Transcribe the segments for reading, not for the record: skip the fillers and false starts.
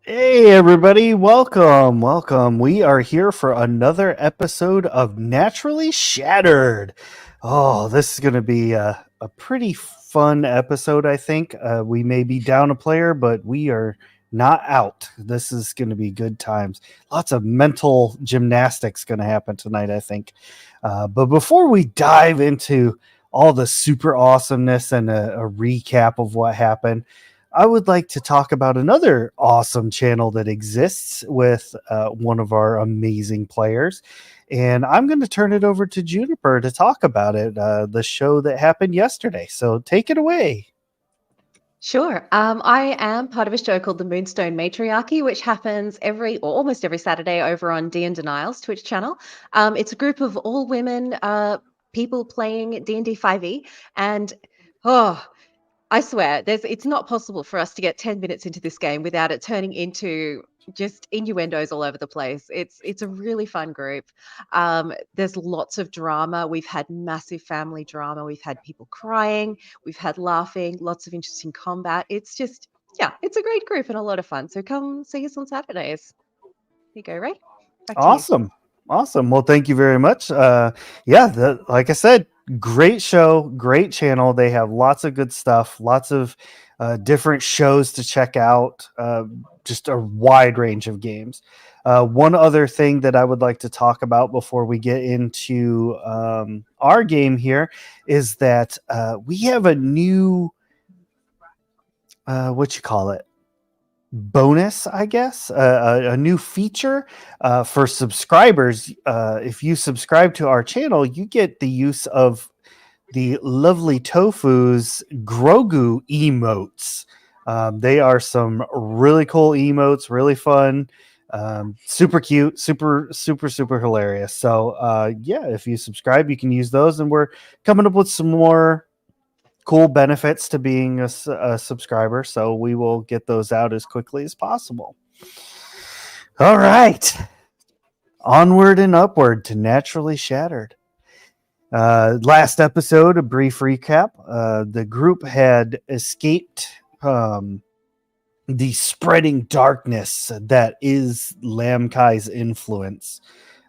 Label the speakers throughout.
Speaker 1: Hey everybody, welcome. We are here for another episode of Naturally Shattered. Oh, this is going to be a pretty fun episode, I think. We may be down a player, but we are not out. This is going to be good times. Lots of mental gymnastics going to happen tonight, I think. But before we dive into all the super awesomeness and a recap of what happened, I would like to talk about another awesome channel that exists with one of our amazing players. And I'm going to turn it over to Juniper to talk about it, the show that happened yesterday. So take it away.
Speaker 2: Sure. I am part of a show called the Moonstone Matriarchy, which happens every or almost every Saturday over on D and Denial's Twitch channel. It's a group of all women people playing D&D 5e, and oh, I swear, it's not possible for us to get 10 minutes into this game without it turning into just innuendos all over the place. It's a really fun group. There's lots of drama. We've had massive family drama. We've had people crying. We've had laughing. Lots of interesting combat. It's just, yeah, it's a great group and a lot of fun. So come see us on Saturdays. Here you go, Ray. Back to you.
Speaker 1: Awesome. Well, thank you very much. Yeah, like I said, great show, great channel. They have lots of good stuff, lots of different shows to check out, just a wide range of games. One other thing that I would like to talk about before we get into our game here is that we have a new, what you call it? Bonus, I guess, a new feature for subscribers. If you subscribe to our channel, you get the use of the lovely Tofu's Grogu emotes. They are some really cool emotes, really fun, super cute, super hilarious. So yeah, if you subscribe, you can use those, and we're coming up with some more cool benefits to being a subscriber, so we will get those out as quickly as possible. All right, onward and upward to Naturally Shattered. Last episode, a brief recap. The group had escaped the spreading darkness that is Lam Kai's influence.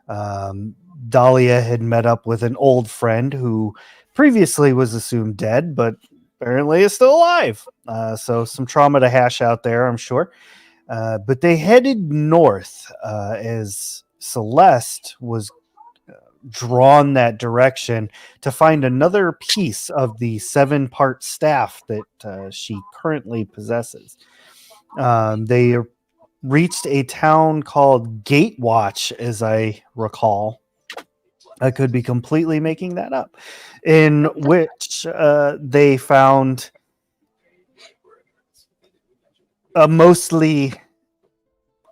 Speaker 1: Dahlia had met up with an old friend who previously was assumed dead, but apparently is still alive. So some trauma to hash out there, I'm sure. But they headed north as Celeste was drawn that direction to find another piece of the 7-part staff that she currently possesses. They reached a town called Gatewatch, as I recall. I could be completely making that up, in which they found a mostly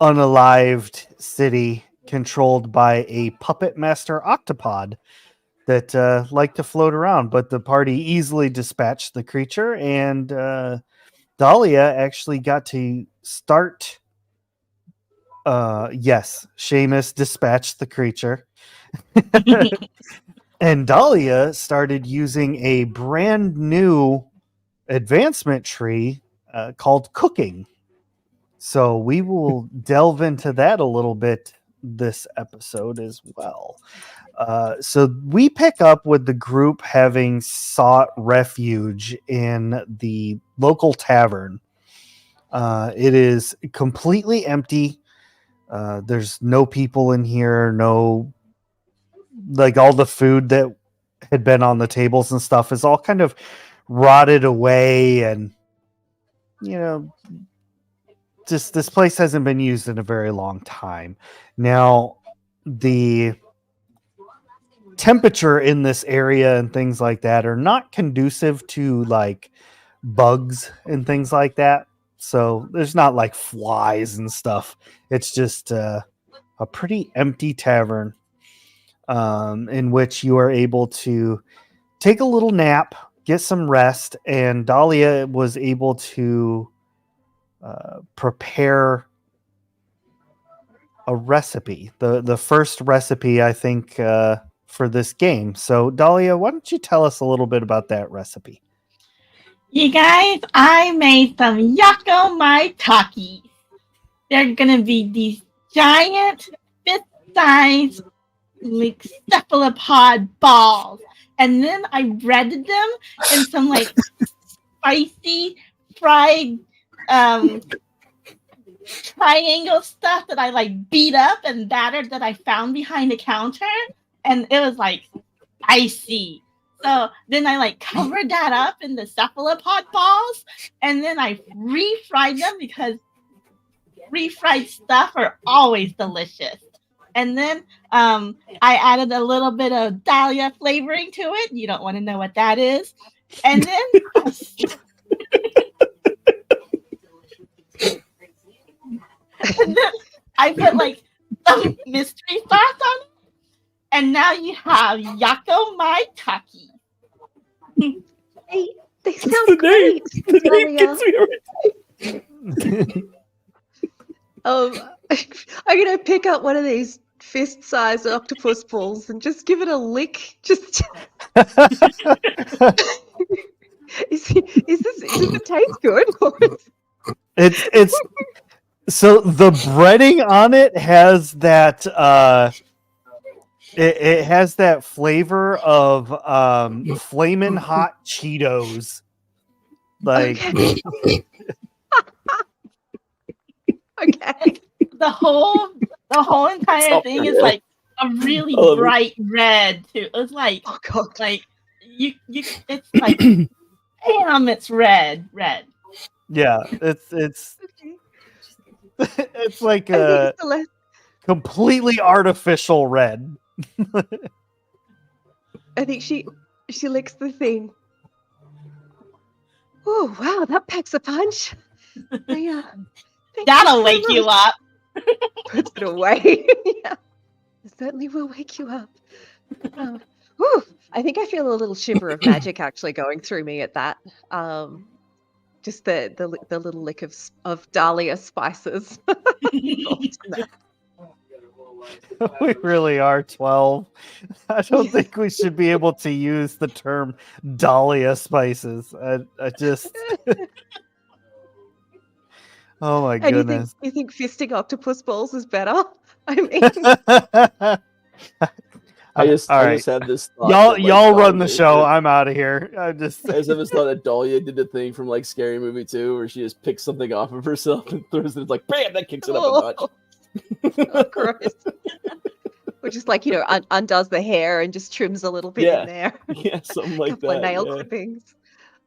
Speaker 1: unalived city controlled by a puppet master octopod that liked to float around. But the party easily dispatched the creature, and Dahlia actually got to start. Yes, Seamus dispatched the creature. And Dahlia started using a brand new advancement tree called cooking. So we will delve into that a little bit this episode as well. So we pick up with the group having sought refuge in the local tavern. It is completely empty. There's no people in here, no, like, all the food that had been on the tables and stuff is all kind of rotted away, and just this place hasn't been used in a very long time. Now, the temperature in this area and things like that are not conducive to like bugs and things like that. So there's not like flies and stuff. It's just a pretty empty tavern in which you are able to take a little nap, get some rest, and Dahlia was able to prepare a recipe, the first recipe, I think, for this game. So, Dahlia, why don't you tell us a little bit about that recipe?
Speaker 3: You guys, I made some Yako Mai Takis. they're gonna be these giant fist-sized like cephalopod balls, and then I breaded them in some like spicy fried triangle stuff that I like beat up and battered that I found behind the counter, and it was like spicy. So then I like covered that up in the cephalopod balls, and then I refried them because refried stuff are always delicious. And then I added a little bit of dahlia flavoring to it. You don't want to know what that is. And then I put like some mystery sauce on it. And now you have Yako Maitake.
Speaker 2: Hey, they sound great.
Speaker 4: The name gets me every time.
Speaker 2: I'm gonna pick up one of these fist-sized octopus balls and just give it a lick. Just does it taste good?
Speaker 1: It's so the breading on it has that it has that flavor of flamin' hot Cheetos. Like
Speaker 2: Okay. Okay.
Speaker 3: The whole entire thing is like a really bright red too. It's like,
Speaker 2: Oh god.
Speaker 3: like you it's like damn, it's red.
Speaker 1: yeah, it's
Speaker 2: Okay.
Speaker 1: it's like
Speaker 2: I think
Speaker 1: a
Speaker 2: it's the less.
Speaker 1: completely artificial red.
Speaker 2: I think she licks the thing. Oh wow, that packs a punch. Yeah.
Speaker 3: That'll wake you up.
Speaker 2: Puts it away. Yeah, it certainly will wake you up. Whew, I think I feel a little shiver of magic actually going through me at that. Just the little lick of dahlia spices. involved in that.
Speaker 1: We really are 12. I don't think we should be able to use the term dahlia spices. I just oh my
Speaker 2: And
Speaker 1: goodness.
Speaker 2: you think fisting octopus balls is better? I mean,
Speaker 4: I just
Speaker 1: All right.
Speaker 4: have this thought.
Speaker 1: Y'all run the show. I'm out of here. I just
Speaker 4: have this thought that Dahlia did the thing from like Scary Movie 2 where she just picks something off of herself and throws it. It's like bam, that kicks it up a notch.
Speaker 2: Oh, gross. Or just like, undoes the hair and just trims a little bit in there.
Speaker 4: Yeah, something like
Speaker 2: Couple of
Speaker 4: that.
Speaker 2: nail
Speaker 4: yeah.
Speaker 2: clippings.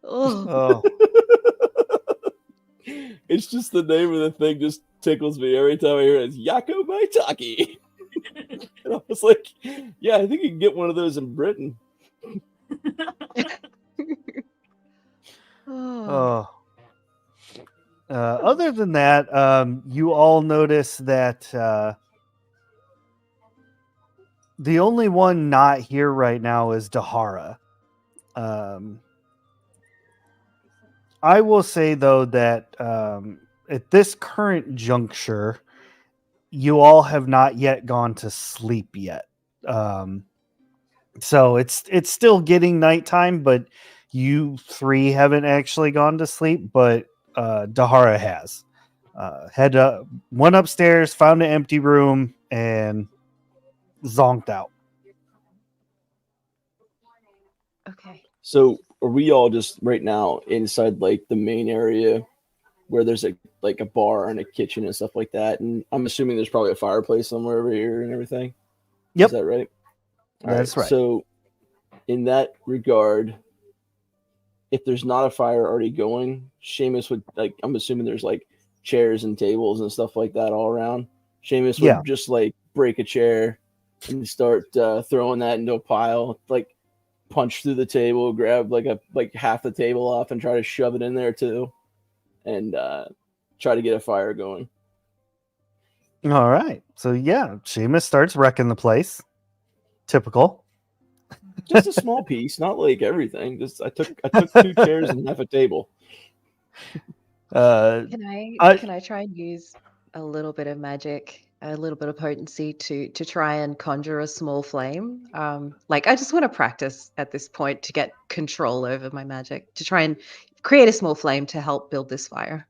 Speaker 2: Oh.
Speaker 4: It's just the name of the thing just tickles me every time I hear it. It's Yako Maitake. And I was like, yeah, I think you can get one of those in Britain.
Speaker 1: Oh. Other than that, you all notice that the only one not here right now is Dahara. I will say, though, that at this current juncture, you all have not yet gone to sleep yet. So it's still getting nighttime, but you three haven't actually gone to sleep, but Dahara has. Went upstairs, found an empty room, and zonked out.
Speaker 2: Okay.
Speaker 4: So are we all just right now inside like the main area where there's like a bar and a kitchen and stuff like that? And I'm assuming there's probably a fireplace somewhere over here and everything.
Speaker 1: Yep.
Speaker 4: Is that right?
Speaker 1: That's right.
Speaker 4: So in that regard, if there's not a fire already going, Seamus would I'm assuming there's like chairs and tables and stuff like that all around. Seamus would just like break a chair and start throwing that into a pile, like punch through the table, grab like half the table off and try to shove it in there too, and try to get a fire going.
Speaker 1: All right. So Seamus starts wrecking the place. Typical.
Speaker 4: Just a small piece, not like everything. Just I took 2 chairs and half a table.
Speaker 2: Can I try and use a little bit of magic, a little bit of potency to try and conjure a small flame? I just want to practice at this point to get control over my magic, to try and create a small flame to help build this fire.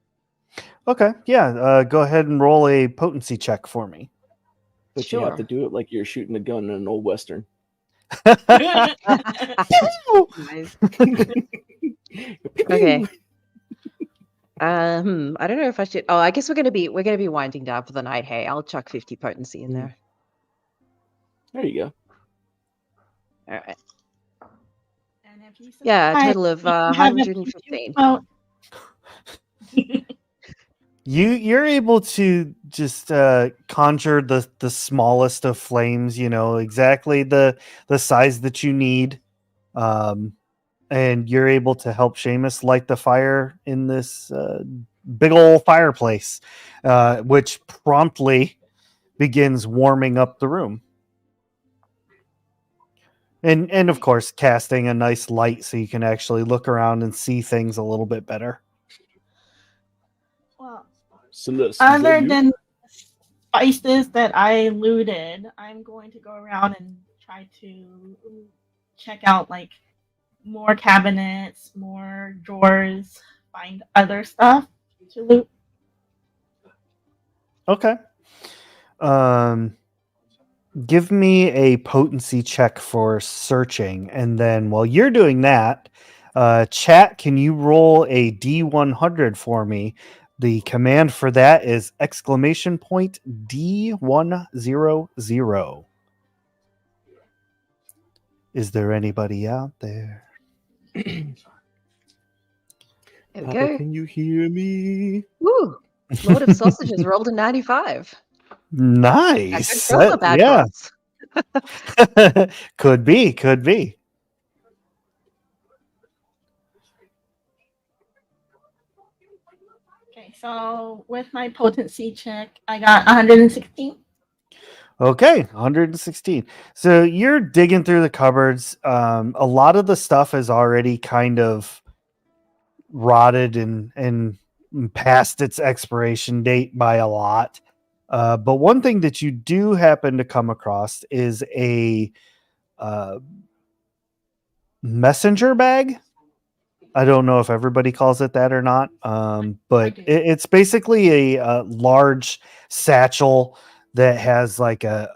Speaker 1: Okay, yeah. Go ahead and roll a potency check for me.
Speaker 4: But you have to
Speaker 2: Sure.
Speaker 4: do it like you're shooting a gun in an old western.
Speaker 2: Nice. Okay. I don't know if I should. Oh, I guess we're gonna be winding down for the night. Hey, I'll chuck 50 potency in there.
Speaker 4: There you go.
Speaker 2: All right.
Speaker 3: And if you
Speaker 2: Yeah, a
Speaker 3: subscribe,
Speaker 2: total of
Speaker 3: you can have a
Speaker 2: 115.
Speaker 3: well,
Speaker 1: You're able to just conjure the smallest of flames. You know exactly the size that you need, and you're able to help Seamus light the fire in this big old fireplace, which promptly begins warming up the room. And of course, casting a nice light so you can actually look around and see things a little bit better.
Speaker 3: well,
Speaker 4: Celeste, is
Speaker 3: other
Speaker 4: that you?
Speaker 3: than spices that I looted, I'm going to go around and try to check out like more cabinets, more drawers, find other stuff to loot.
Speaker 1: Okay. Give me a potency check for searching, and then while you're doing that, chat, can you roll a D100 for me? The command for that is D100. Is there anybody out there?
Speaker 2: There we
Speaker 4: Papa,
Speaker 2: go.
Speaker 4: can you hear me?
Speaker 2: Woo! Lord of Sausages rolled a 95. A good
Speaker 1: Nice.
Speaker 2: roll or bad
Speaker 1: Yeah.
Speaker 2: rolls?
Speaker 1: Could be. Could be.
Speaker 3: Okay, so with my potency check, I got 116.
Speaker 1: Okay, 116. So you're digging through the cupboards. A lot of the stuff is already kind of rotted and past its expiration date by a lot. But one thing that you do happen to come across is a messenger bag. I don't know if everybody calls it that or not, but
Speaker 3: do.
Speaker 1: it's basically a large satchel that has like a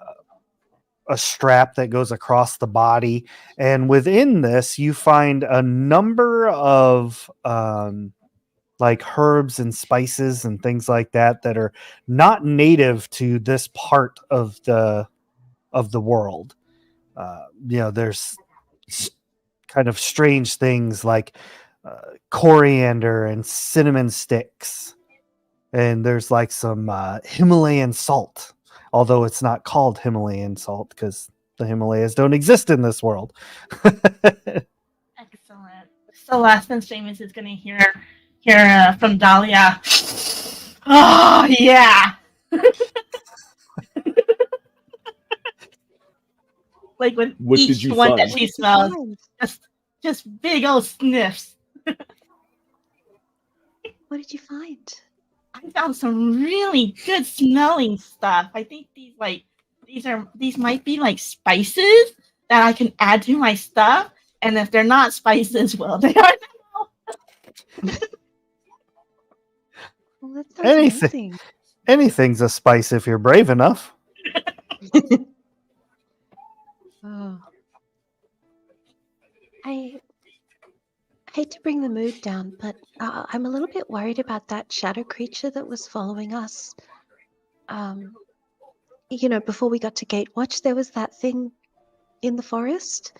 Speaker 1: strap that goes across the body, and within this you find a number of like herbs and spices and things like that that are not native to this part of the world. There's kind of strange things like coriander and cinnamon sticks, and there's like some Himalayan salt, although it's not called Himalayan salt because the Himalayas don't exist in this world.
Speaker 3: Excellent. So last and Seamus is gonna hear from Dahlia. Oh yeah. Like with
Speaker 4: What did
Speaker 3: each
Speaker 4: you
Speaker 3: one
Speaker 4: find?
Speaker 3: that she smells, just big old sniffs.
Speaker 2: What did you find?
Speaker 3: I found some really good smelling stuff. I think these might be like spices that I can add to my stuff. And if they're not spices, well, they are.
Speaker 2: Well, that sounds
Speaker 1: Anything,
Speaker 2: amazing.
Speaker 1: anything's a spice if you're brave enough.
Speaker 2: Oh. I hate to bring the mood down, but I'm a little bit worried about that shadow creature that was following us. Before we got to Gatewatch, there was that thing in the forest.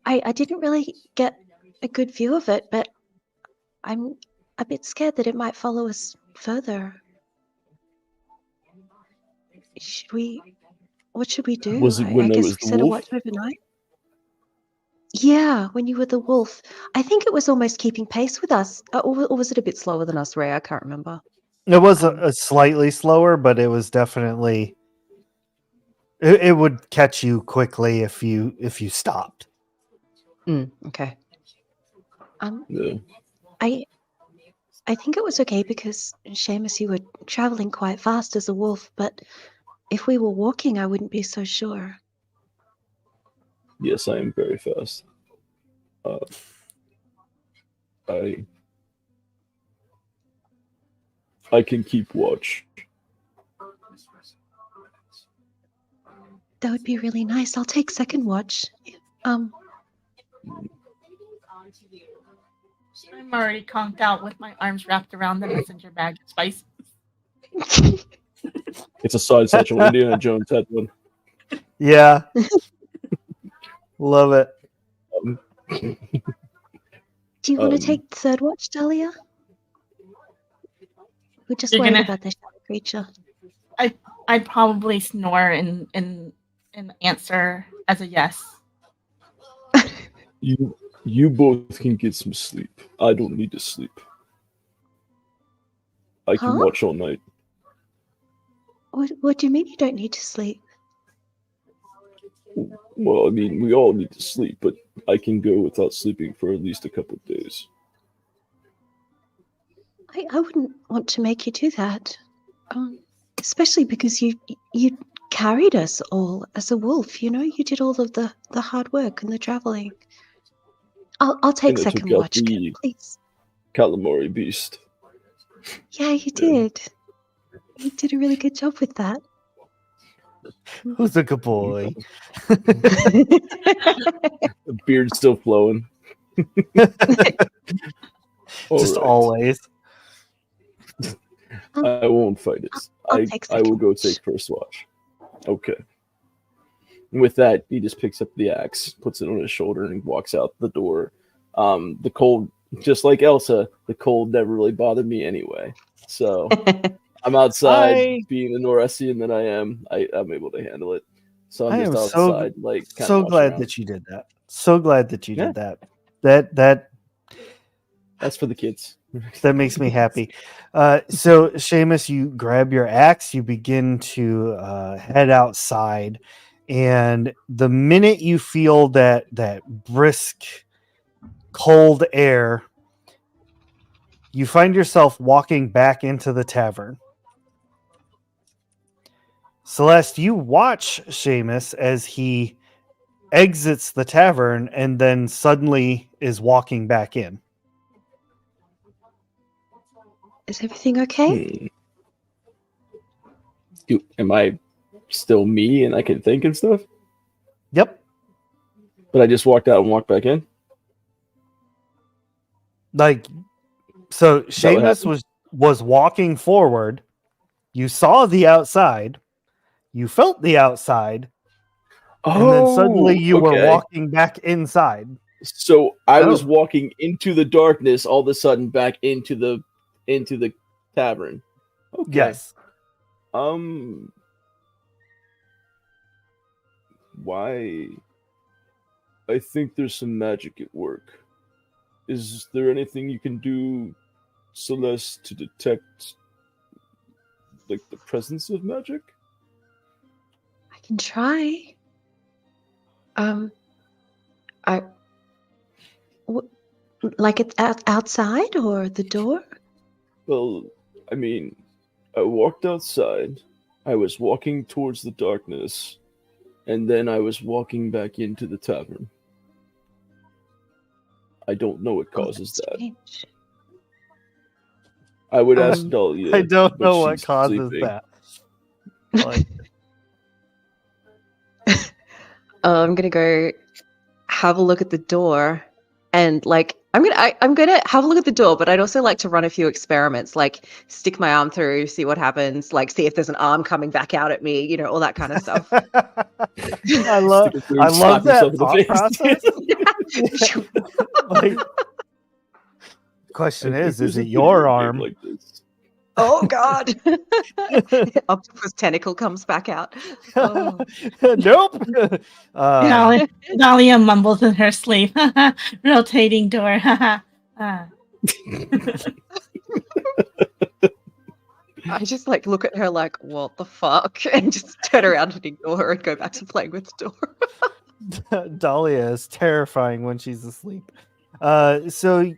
Speaker 2: I didn't really get a good view of it, but I'm a bit scared that it might follow us further. What should we do?
Speaker 4: Was it when
Speaker 2: I
Speaker 4: I
Speaker 2: guess
Speaker 4: was
Speaker 2: we
Speaker 4: the
Speaker 2: set a
Speaker 4: wolf?
Speaker 2: watch overnight. Yeah, when you were the wolf. I think it was almost keeping pace with us. Or was it a bit slower than us, Ray? I can't remember.
Speaker 1: It was a slightly slower, but it was definitely it would catch you quickly if you stopped.
Speaker 2: Okay.
Speaker 4: No.
Speaker 2: I think it was okay because, Seamus, you were traveling quite fast as a wolf, but if we were walking, I wouldn't be so sure.
Speaker 4: Yes, I am very fast. I I can keep watch.
Speaker 2: That would be really nice. I'll take second watch. Um,
Speaker 3: I'm already conked out with my arms wrapped around the messenger bag of spice.
Speaker 4: It's a side satchel. Indiana Jones had one.
Speaker 1: Yeah. Love it.
Speaker 2: do you want to take third watch, Dahlia? We're just
Speaker 3: You're
Speaker 2: worried
Speaker 3: gonna-
Speaker 2: about the shadow creature.
Speaker 3: I'd probably snore and answer as a yes.
Speaker 4: You both can get some sleep. I don't need to sleep. I can
Speaker 2: Huh?
Speaker 4: watch all night.
Speaker 2: What do you mean you don't need to sleep?
Speaker 4: Well, I mean, we all need to sleep, but I can go without sleeping for at least a couple of days.
Speaker 2: I wouldn't want to make you do that. Especially because you carried us all as a wolf, you know? You did all of the hard work and the traveling. I'll take
Speaker 4: And I
Speaker 2: second
Speaker 4: took out
Speaker 2: watch,
Speaker 4: the
Speaker 2: please.
Speaker 4: calamari beast.
Speaker 2: Yeah, you did. You did a really good job with that.
Speaker 1: Who's a good boy?
Speaker 4: The beard's still flowing.
Speaker 1: Just
Speaker 4: All right.
Speaker 1: always.
Speaker 4: I won't fight it.
Speaker 2: I'll take
Speaker 4: I will
Speaker 2: second
Speaker 4: go
Speaker 2: watch.
Speaker 4: take first watch. Okay. And with that, he just picks up the axe, puts it on his shoulder, and walks out the door. The cold, just like Elsa, the cold never really bothered me anyway. So I'm outside, being the Noressian that I am. I'm able to handle it. So I'm
Speaker 1: I
Speaker 4: just
Speaker 1: am
Speaker 4: outside, like kinda
Speaker 1: so
Speaker 4: watching
Speaker 1: glad
Speaker 4: around.
Speaker 1: that you did that. So glad that you
Speaker 4: Yeah.
Speaker 1: did that. That
Speaker 4: That's for the kids.
Speaker 1: that makes me happy. So Seamus, you grab your axe, you begin to head outside, and the minute you feel that brisk, cold air, you find yourself walking back into the tavern. Celeste, you watch Seamus as he exits the tavern and then suddenly is walking back in.
Speaker 2: Is everything okay?
Speaker 4: Am I still me and I can think and stuff?
Speaker 1: Yep.
Speaker 4: But I just walked out and walked back in?
Speaker 1: Like, so
Speaker 4: that what
Speaker 1: Seamus was walking forward. You saw the outside. You felt the outside. And then suddenly you were walking back inside.
Speaker 4: So I was
Speaker 1: Oh.
Speaker 4: walking into the darkness, all of a sudden back into the tavern. Okay.
Speaker 1: Yes.
Speaker 4: Why? I think there's some magic at work. Is there anything you can do, Celeste, to detect like the presence of magic?
Speaker 2: I can try. Like it's outside or the door?
Speaker 4: Well, I mean, I walked outside, I was walking towards the darkness, and then I was walking back into the tavern. I don't know what causes
Speaker 2: that's
Speaker 4: that.
Speaker 2: strange.
Speaker 4: I would ask Dahlia.
Speaker 1: I don't
Speaker 4: but
Speaker 1: know what
Speaker 4: she's
Speaker 1: causes
Speaker 4: sleeping.
Speaker 1: that. Like,
Speaker 2: I'm gonna go have a look at the door, and like I'm gonna have a look at the door, but I'd also like to run a few experiments, like stick my arm through, see what happens, like see if there's an arm coming back out at me, you know, all that kind of stuff.
Speaker 1: I love
Speaker 4: Stick it through and
Speaker 1: I love
Speaker 4: slap yourself
Speaker 1: that
Speaker 4: in the
Speaker 1: thought
Speaker 4: face.
Speaker 1: process. Like, question
Speaker 4: I think
Speaker 1: is
Speaker 4: there's a
Speaker 1: it
Speaker 4: video
Speaker 1: your
Speaker 4: game
Speaker 1: arm?
Speaker 4: like this.
Speaker 2: Oh God! Octopus tentacle comes back out. Oh.
Speaker 1: Nope.
Speaker 3: Dahlia mumbles in her sleep. Rotating door.
Speaker 2: I just like look at her like, what the fuck? And just turn around and ignore her and go back to playing with the door.
Speaker 1: Dahlia is terrifying when she's asleep. So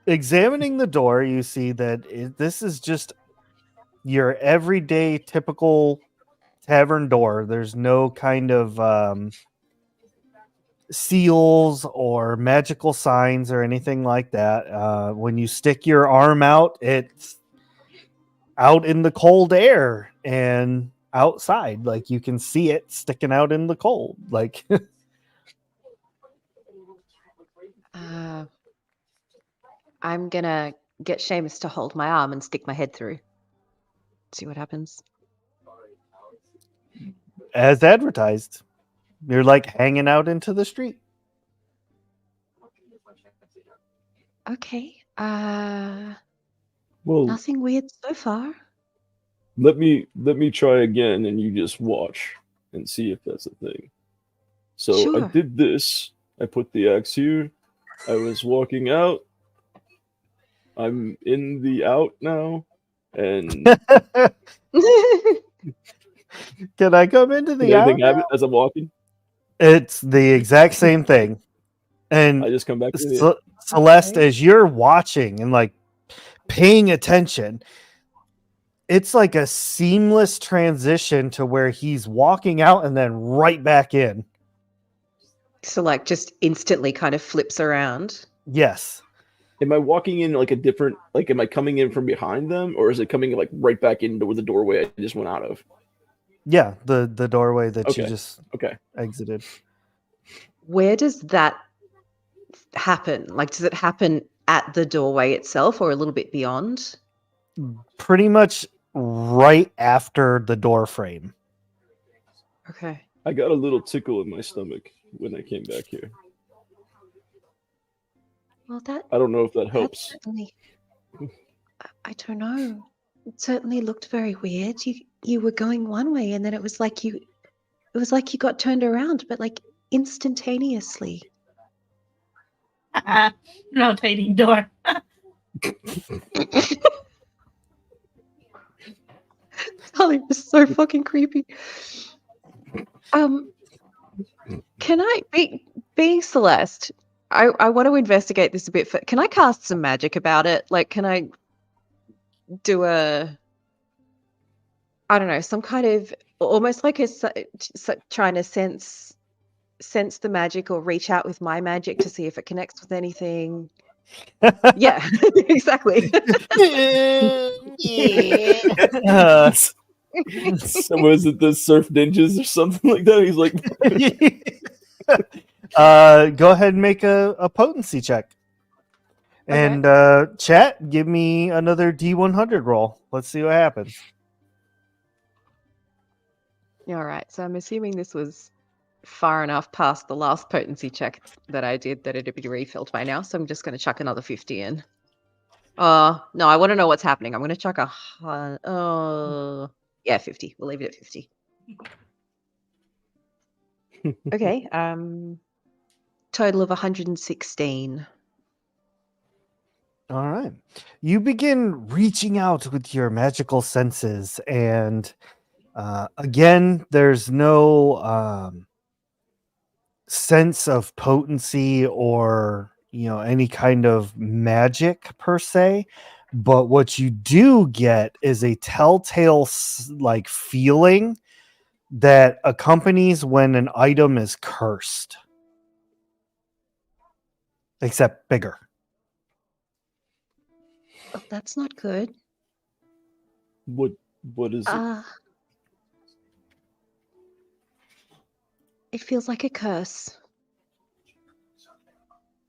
Speaker 1: examining the door, you see that this is just your everyday typical tavern door. There's no kind of seals or magical signs or anything like that. When you stick your arm out, out in the cold air and outside. Like you can see it sticking out in the cold. Like
Speaker 2: I'm gonna get Seamus to hold my arm and stick my head through. See what happens.
Speaker 1: as advertised, you're like hanging out into the street.
Speaker 2: Okay.
Speaker 4: Well,
Speaker 2: Nothing weird so far.
Speaker 4: let me try again, and you just watch and see if that's a thing. So I
Speaker 2: Sure.
Speaker 4: did this. I put the axe here. I was walking out. I'm in the out now, and
Speaker 1: Can I come into
Speaker 4: did
Speaker 1: the
Speaker 4: anything
Speaker 1: out?
Speaker 4: happen as I'm walking?
Speaker 1: It's the exact same thing. And
Speaker 4: I just come back to the
Speaker 1: Celeste,
Speaker 2: Okay.
Speaker 1: as you're watching and like paying attention, it's like a seamless transition to where he's walking out and then right back in.
Speaker 2: So like just instantly kind of flips around.
Speaker 1: Yes.
Speaker 4: Am I walking in like a different? Like, am I coming in from behind them, or is it coming like right back into the doorway I just went out of?
Speaker 1: Yeah, the doorway that you
Speaker 4: Okay.
Speaker 1: just
Speaker 4: Okay.
Speaker 1: exited.
Speaker 2: Where does that happen? Like, does it happen at the doorway itself or a little bit beyond?
Speaker 1: Pretty much right after the door frame.
Speaker 2: Okay.
Speaker 4: I got a little tickle in my stomach when I came back here.
Speaker 2: Well, that
Speaker 4: I don't know if that helps.
Speaker 2: certainly. I don't know. It certainly looked very weird. You were going one way, and then it was like you got turned around, but like instantaneously.
Speaker 3: Rotating door.
Speaker 2: Holly was so fucking creepy. Can I being Celeste? I want to investigate this a bit. Can I cast some magic about it? Like, can I do I don't know, some kind of almost like trying to sense the magic or reach out with my magic to see if it connects with anything. Yeah, exactly.
Speaker 4: Someone is it the surf ninjas or something like that? He's like,
Speaker 1: go ahead and make a potency check.
Speaker 2: Okay.
Speaker 1: And chat, give me another D100 roll. Let's see what happens.
Speaker 2: All right. So I'm assuming this was far enough past the last potency check that I did that it'd be refilled by now. So I'm just going to chuck another 50 in. No, I want to know what's happening. I'm going to chuck yeah, 50. We'll leave it at 50. Okay. Total of 116.
Speaker 1: All right. You begin reaching out with your magical senses, and again, there's no sense of potency or any kind of magic per se. But what you do get is a telltale like feeling that accompanies when an item is cursed, except bigger.
Speaker 2: Oh, that's not good.
Speaker 4: what is it?
Speaker 2: It feels like a curse.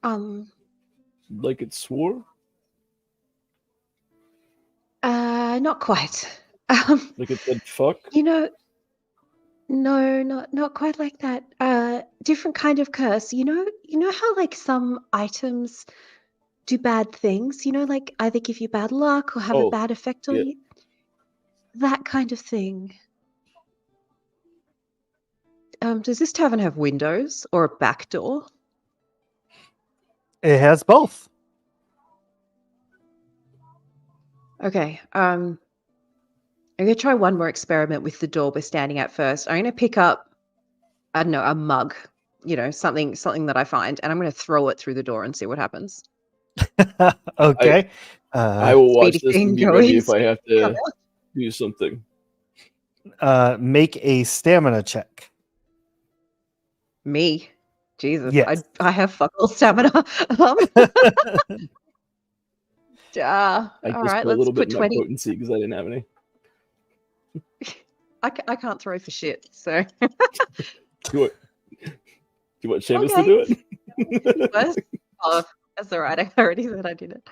Speaker 4: Like it swore?
Speaker 2: Not quite.
Speaker 4: Like it said fuck?
Speaker 2: No, not quite like that. Different kind of curse. You know how like some items do bad things, like either give you bad luck or have a
Speaker 4: Oh,
Speaker 2: bad effect on
Speaker 4: yeah.
Speaker 2: you. That kind of thing. Does this tavern have windows or a back door?
Speaker 1: It has both.
Speaker 2: Okay. I'm gonna try one more experiment with the door we're standing at first. I'm gonna pick up, I don't know, a mug, something that I find, and I'm gonna throw it through the door and see what happens.
Speaker 1: Okay.
Speaker 4: I will watch
Speaker 2: speedy
Speaker 4: this
Speaker 2: thing
Speaker 4: and be ready
Speaker 2: going,
Speaker 4: if I have
Speaker 2: speedy
Speaker 4: to do something.
Speaker 1: Make a stamina check.
Speaker 2: Me, Jesus,
Speaker 1: Yes.
Speaker 2: I have fuck all stamina.
Speaker 4: I
Speaker 2: All
Speaker 4: just
Speaker 2: right,
Speaker 4: put a
Speaker 2: let's
Speaker 4: little bit
Speaker 2: put
Speaker 4: in my
Speaker 2: 20.
Speaker 4: potency because I didn't have any.
Speaker 2: I can't throw for shit, so.
Speaker 4: Do you want Seamus to
Speaker 2: Okay.
Speaker 4: do it?
Speaker 2: Worse? Oh, that's all right. I already said I did it.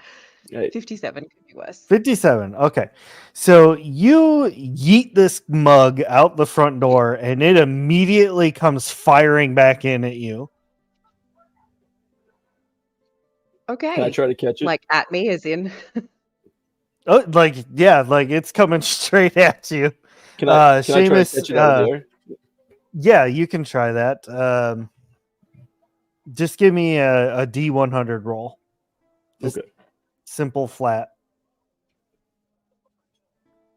Speaker 4: Right.
Speaker 2: 57 could be worse.
Speaker 1: 57. Okay. So you yeet this mug out the front door and it immediately comes firing back in at you.
Speaker 2: Okay.
Speaker 4: Can I try to catch it?
Speaker 2: Like at me, as in.
Speaker 1: Oh, like it's coming straight at you.
Speaker 4: Can I try to
Speaker 1: Seamus,
Speaker 4: catch it out of there?
Speaker 1: yeah, you can try that. Just give me a D100 roll. Just
Speaker 4: Okay.
Speaker 1: simple flat.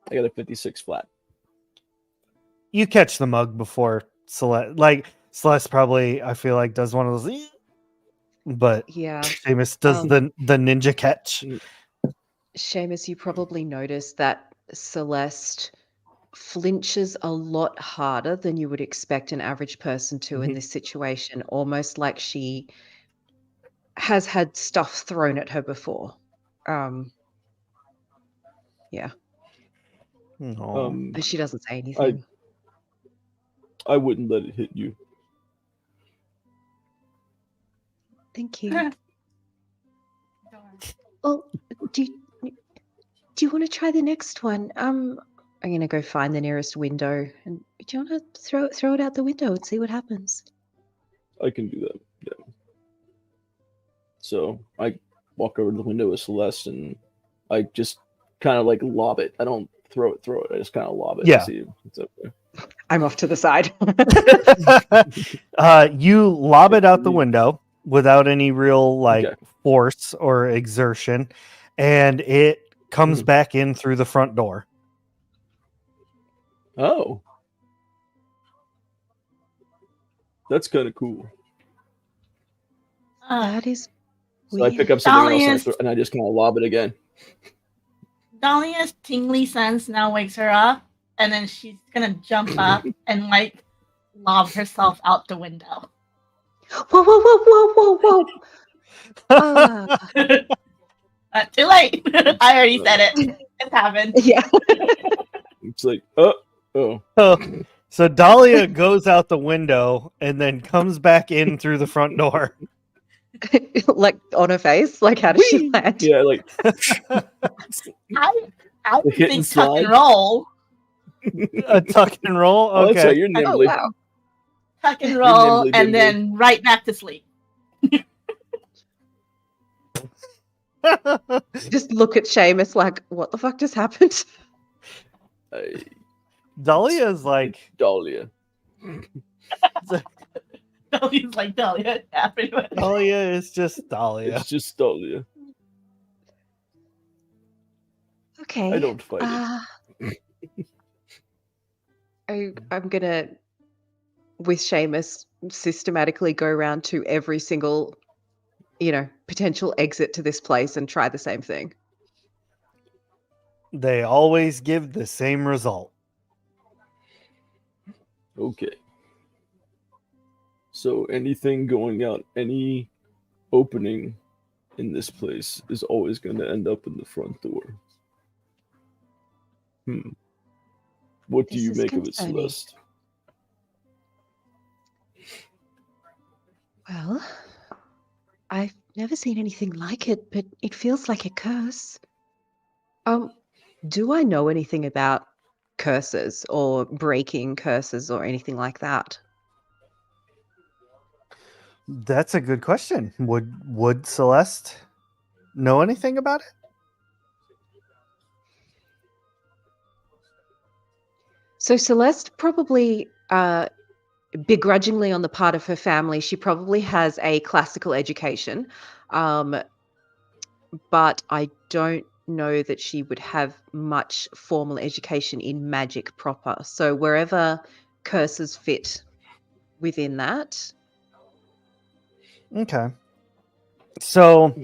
Speaker 4: I got a 56 flat.
Speaker 1: You catch the mug before Celeste. Like Celeste probably, I feel like, does one of those. But
Speaker 2: Yeah.
Speaker 1: Seamus does the ninja catch.
Speaker 2: Seamus, you probably noticed that Celeste flinches a lot harder than you would expect an average person to in this situation, almost like she has had stuff thrown at her before. Yeah.
Speaker 1: Aw.
Speaker 2: But she doesn't say anything.
Speaker 4: I wouldn't let it hit you.
Speaker 2: Thank you. Well, do you want to try the next one? I'm gonna go find the nearest window, and do you want to throw it out the window and see what happens?
Speaker 4: I can do that. Yeah. So I walk over to the window with Celeste and I just kind of like lob it. I don't throw it. I just kind of lob it.
Speaker 1: Yeah.
Speaker 4: And see if it's okay.
Speaker 2: I'm off to the side.
Speaker 1: You lob it out the window without any real
Speaker 4: Okay.
Speaker 1: force or exertion, and it comes back in through the front door.
Speaker 4: Oh. That's kind of cool.
Speaker 2: That is
Speaker 4: So I
Speaker 2: weird.
Speaker 4: pick up something else
Speaker 3: Dahlia's-
Speaker 4: and I just kind of lob it again.
Speaker 3: Dahlia's tingly sense now wakes her up, and then she's gonna jump up and like lob herself out the window.
Speaker 2: Whoa! Ah,
Speaker 3: Too late. I already said it. It's happened.
Speaker 2: yeah.
Speaker 4: It's like, oh.
Speaker 1: So Dahlia goes out the window and then comes back in through the front door.
Speaker 2: Like on her face. Like how does she land?
Speaker 4: Yeah, like
Speaker 3: I would
Speaker 4: hit and
Speaker 3: think tuck and
Speaker 4: slide.
Speaker 3: roll.
Speaker 1: A tuck and roll.
Speaker 4: Oh, that's right.
Speaker 1: Okay.
Speaker 4: You're
Speaker 2: Oh
Speaker 4: nimbly.
Speaker 2: wow.
Speaker 3: Tuck and roll,
Speaker 4: nimbly,
Speaker 3: and
Speaker 4: nimbly.
Speaker 3: then right back to sleep.
Speaker 2: Just look at Seamus like, what the fuck just happened?
Speaker 1: Dahlia is like
Speaker 4: Dahlia.
Speaker 3: Dahlia's like Dahlia. Yeah, pretty much.
Speaker 1: Dahlia is just Dahlia.
Speaker 4: It's just Dahlia.
Speaker 2: Okay.
Speaker 4: I don't fight it.
Speaker 2: I'm gonna, with Seamus, systematically go around to every single, potential exit to this place and try the same thing.
Speaker 1: They always give the same result.
Speaker 4: Okay. So anything going out, any opening in this place is always going to end up in the front door. What do
Speaker 2: This
Speaker 4: you
Speaker 2: is
Speaker 4: make of it,
Speaker 2: concerning.
Speaker 4: Celeste?
Speaker 2: Well, I've never seen anything like it, but it feels like a curse. Do I know anything about curses or breaking curses or anything like that?
Speaker 1: That's a good question. Would Celeste know anything about it?
Speaker 2: So Celeste probably, begrudgingly on the part of her family, she probably has a classical education, but I don't know that she would have much formal education in magic proper. So wherever curses fit within that.
Speaker 1: Okay. So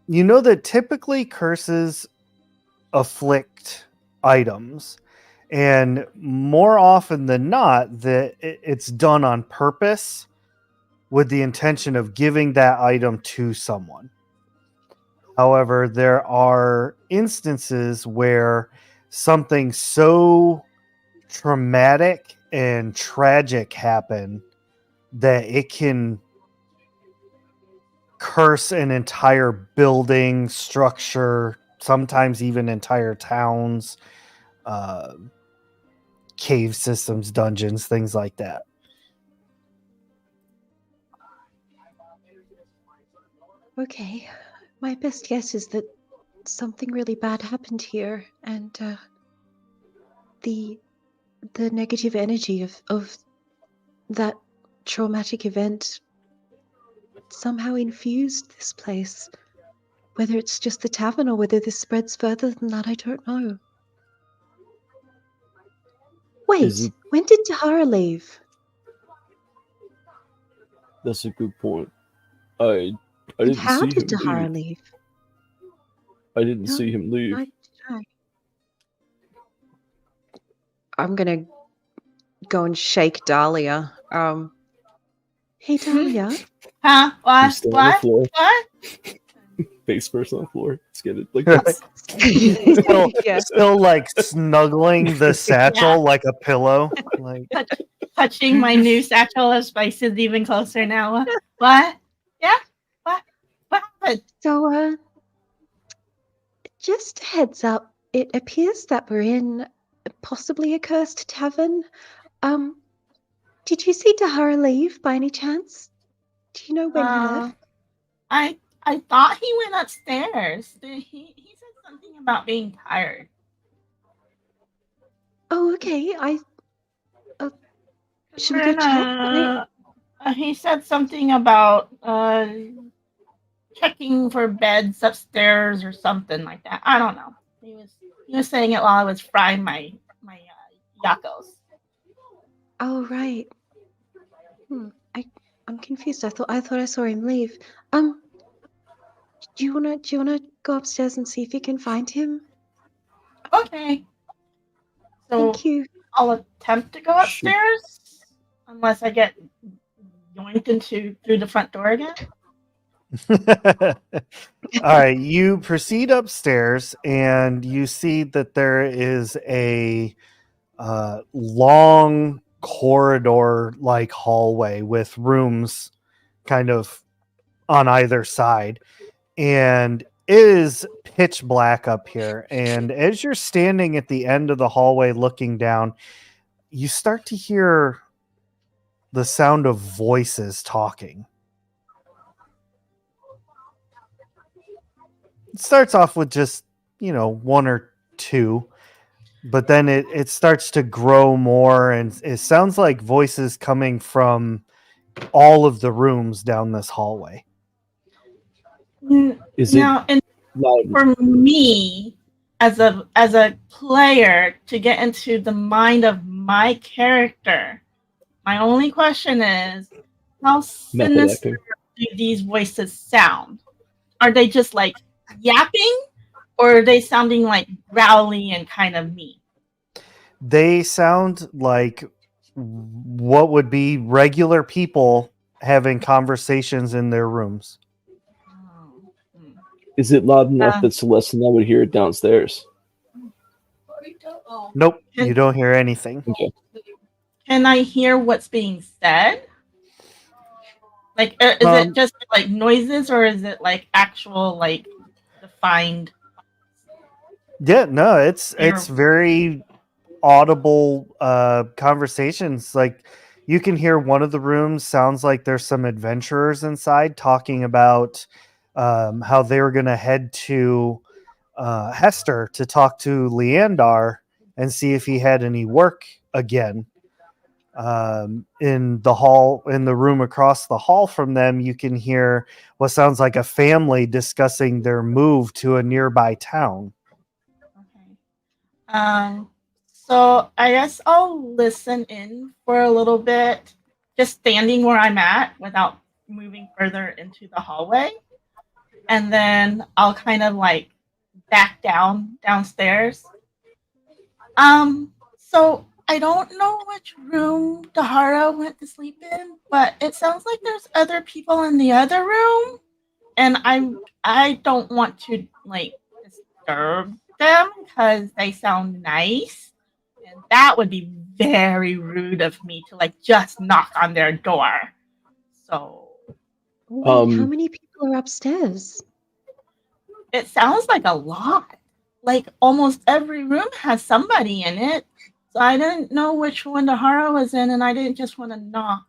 Speaker 1: you know that typically curses afflict items, and more often than not that it's done on purpose with the intention of giving that item to someone. However, there are instances where something so traumatic and tragic happen that it can curse an entire building, structure, sometimes even entire towns, cave systems, dungeons, things like that.
Speaker 2: Okay. My best guess is that something really bad happened here, and the negative energy of that traumatic event somehow infused this place. Whether it's just the tavern or whether this spreads further than that, I don't know. Wait, when did Tahara leave?
Speaker 4: That's a good point. I
Speaker 2: And
Speaker 4: didn't
Speaker 2: how
Speaker 4: see
Speaker 2: did
Speaker 4: him
Speaker 2: Tahara
Speaker 4: leave.
Speaker 2: leave?
Speaker 4: I didn't see him leave.
Speaker 2: I'm gonna go and shake Dahlia. Hey Dahlia.
Speaker 3: Huh?
Speaker 4: He's
Speaker 3: What?
Speaker 4: still on the
Speaker 3: What?
Speaker 4: floor.
Speaker 3: What?
Speaker 4: Face first on the floor. Let's get it. Like
Speaker 1: Still like snuggling the satchel like a pillow. Like
Speaker 3: Touching my new satchel of spices even closer now. What? Yeah? What happened?
Speaker 2: So, just a heads up, it appears that we're in possibly a cursed tavern. Did you see Tahara leave by any chance? Do you know when he left?
Speaker 3: I thought he went upstairs. He said something about being tired.
Speaker 2: Oh, okay. Should we go check?
Speaker 3: He said something about checking for beds upstairs or something like that. I don't know. He was saying it while I was frying my yakos.
Speaker 2: Oh, right. I'm confused. I thought I saw him leave. Do you wanna go upstairs and see if you can find him?
Speaker 3: Okay. So
Speaker 2: Thank you.
Speaker 3: I'll attempt to go upstairs unless I get yoinked through the front door again.
Speaker 1: all right, you proceed upstairs and you see that there is a long corridor like hallway with rooms kind of on either side, and it is pitch black up here. And as you're standing at the end of the hallway looking down, you start to hear the sound of voices talking. It starts off with just, one or two, but then it starts to grow more, and it sounds like voices coming from all of the rooms down this hallway.
Speaker 4: Is
Speaker 3: now,
Speaker 4: it loud?
Speaker 3: For me, as a player, to get into the mind of my character, my only question is, how sinister do these voices sound? Are they just like yapping, or are they sounding like growly and kind of mean?
Speaker 1: They sound like what would be regular people having conversations in their rooms.
Speaker 4: Is it loud enough that Celeste and I would hear it downstairs?
Speaker 1: Nope, you don't hear anything.
Speaker 4: Okay.
Speaker 3: Can I hear what's being said? Like, is it just like noises, or is it like actual like defined?
Speaker 1: Yeah, no, it's very audible conversations. Like, you can hear one of the rooms sounds like there's some adventurers inside talking about how they were going to head to Hester to talk to Leandar and see if he had any work again. In the room across the hall from them, you can hear what sounds like a family discussing their move to a nearby town.
Speaker 3: Okay. So I guess I'll listen in for a little bit, just standing where I'm at without moving further into the hallway. And then I'll kind of like back downstairs. So I don't know which room Dahara went to sleep in, but it sounds like there's other people in the other room, and I don't want to like disturb them because they sound nice, and that would be very rude of me to like just knock on their door. So
Speaker 2: Wait, how
Speaker 4: Um,
Speaker 2: many people are upstairs?
Speaker 3: it sounds like a lot. Like almost every room has somebody in it. So I didn't know which one Dahara was in, and I didn't just want to knock.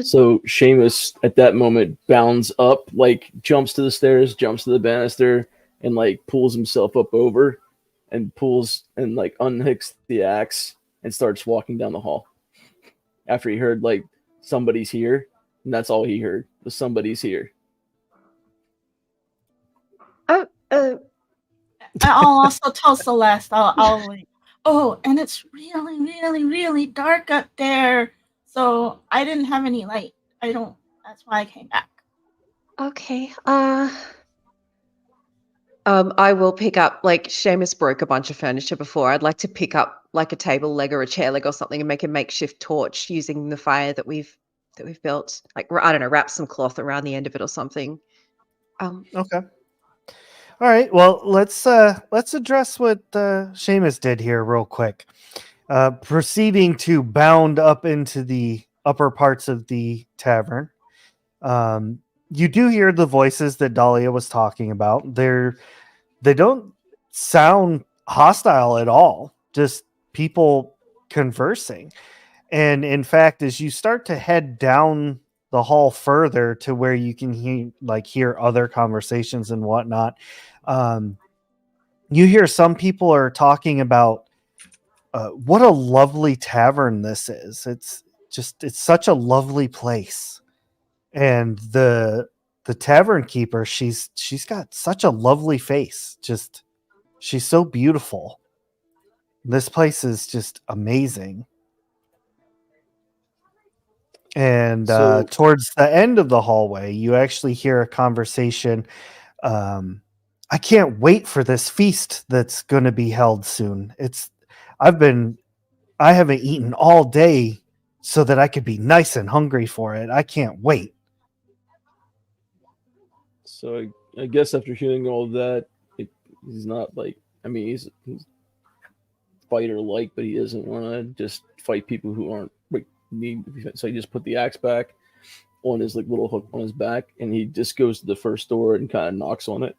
Speaker 4: So Seamus at that moment bounds up, like jumps to the stairs, jumps to the banister, and like pulls himself up over and pulls and like unhooks the axe and starts walking down the hall. After he heard like somebody's here, and that's all he heard was somebody's here.
Speaker 2: Oh,
Speaker 3: I'll also tell Celeste. I'll like, oh, and it's really, really, really dark up there. So I didn't have any light. I don't. That's why I came back.
Speaker 2: okay. I will pick up, like, Seamus broke a bunch of furniture before. I'd like to pick up like a table leg or a chair leg or something and make a makeshift torch using the fire that we've built. Like, I don't know, wrap some cloth around the end of it or something.
Speaker 1: Okay. All right. Well, let's address what Seamus did here real quick. Proceeding to bound up into the upper parts of the tavern. You do hear the voices that Dahlia was talking about. They don't sound hostile at all. Just people conversing. And in fact, as you start to head down the hall further to where you can hear other conversations and whatnot, you hear some people are talking about what a lovely tavern this is. It's such a lovely place. And the tavern keeper, she's got such a lovely face. Just she's so beautiful. This place is just amazing. And towards the end of the hallway, you actually hear a conversation. I can't wait for this feast that's going to be held soon. I haven't eaten all day so that I could be nice and hungry for it. I can't wait.
Speaker 4: So I guess after hearing all of that, he's not like, I mean, he's fighter like, but he doesn't want to just fight people who aren't like need. So he just put the axe back on his like little hook on his back, and he just goes to the first door and kind of knocks on it.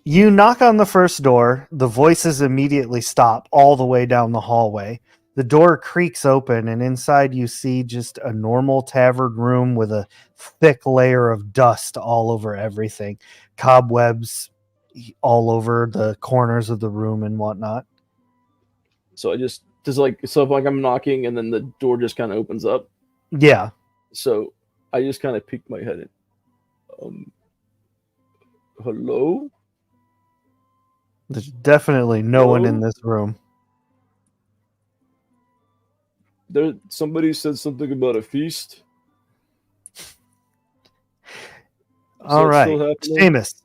Speaker 1: You knock on the first door. The voices immediately stop all the way down the hallway. The door creaks open, and inside you see just a normal tavern room with a thick layer of dust all over everything. Cobwebs all over the corners of the room and whatnot.
Speaker 4: So if I'm knocking and then the door just kind of opens up.
Speaker 1: Yeah.
Speaker 4: So I just kind of peek my head in. Hello?
Speaker 1: There's definitely no one in this room.
Speaker 4: Somebody said something about a feast.
Speaker 1: All right, Seamus,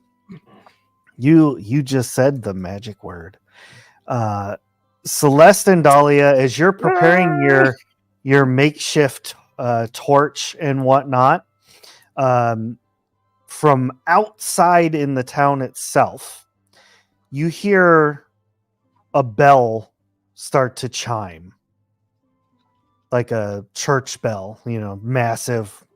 Speaker 1: you just said the magic word. Celeste and Dahlia, as you're preparing your makeshift torch and whatnot, from outside in the town itself, you hear a bell start to chime. Like a church bell, massive.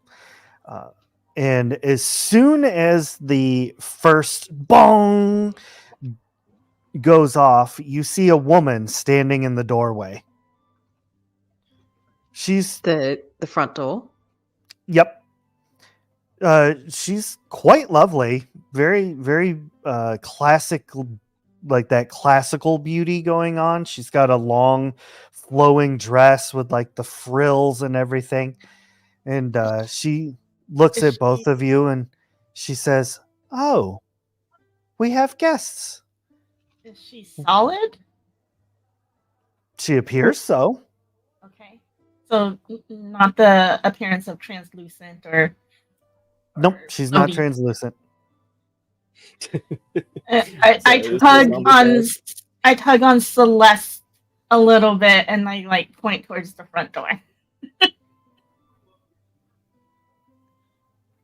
Speaker 1: And as soon as the first bong goes off, you see a woman standing in the doorway. She's
Speaker 2: the front door.
Speaker 1: Yep. She's quite lovely. Very, very classic, like that classical beauty going on. She's got a long flowing dress with like the frills and everything. And she looks at both of you and she says, "Oh, we have guests."
Speaker 3: Is she solid?
Speaker 1: She appears so.
Speaker 3: Okay. So not the appearance of translucent or
Speaker 1: Nope, she's not translucent.
Speaker 3: I tug on I tug on Celeste a little bit and I like point towards the front door.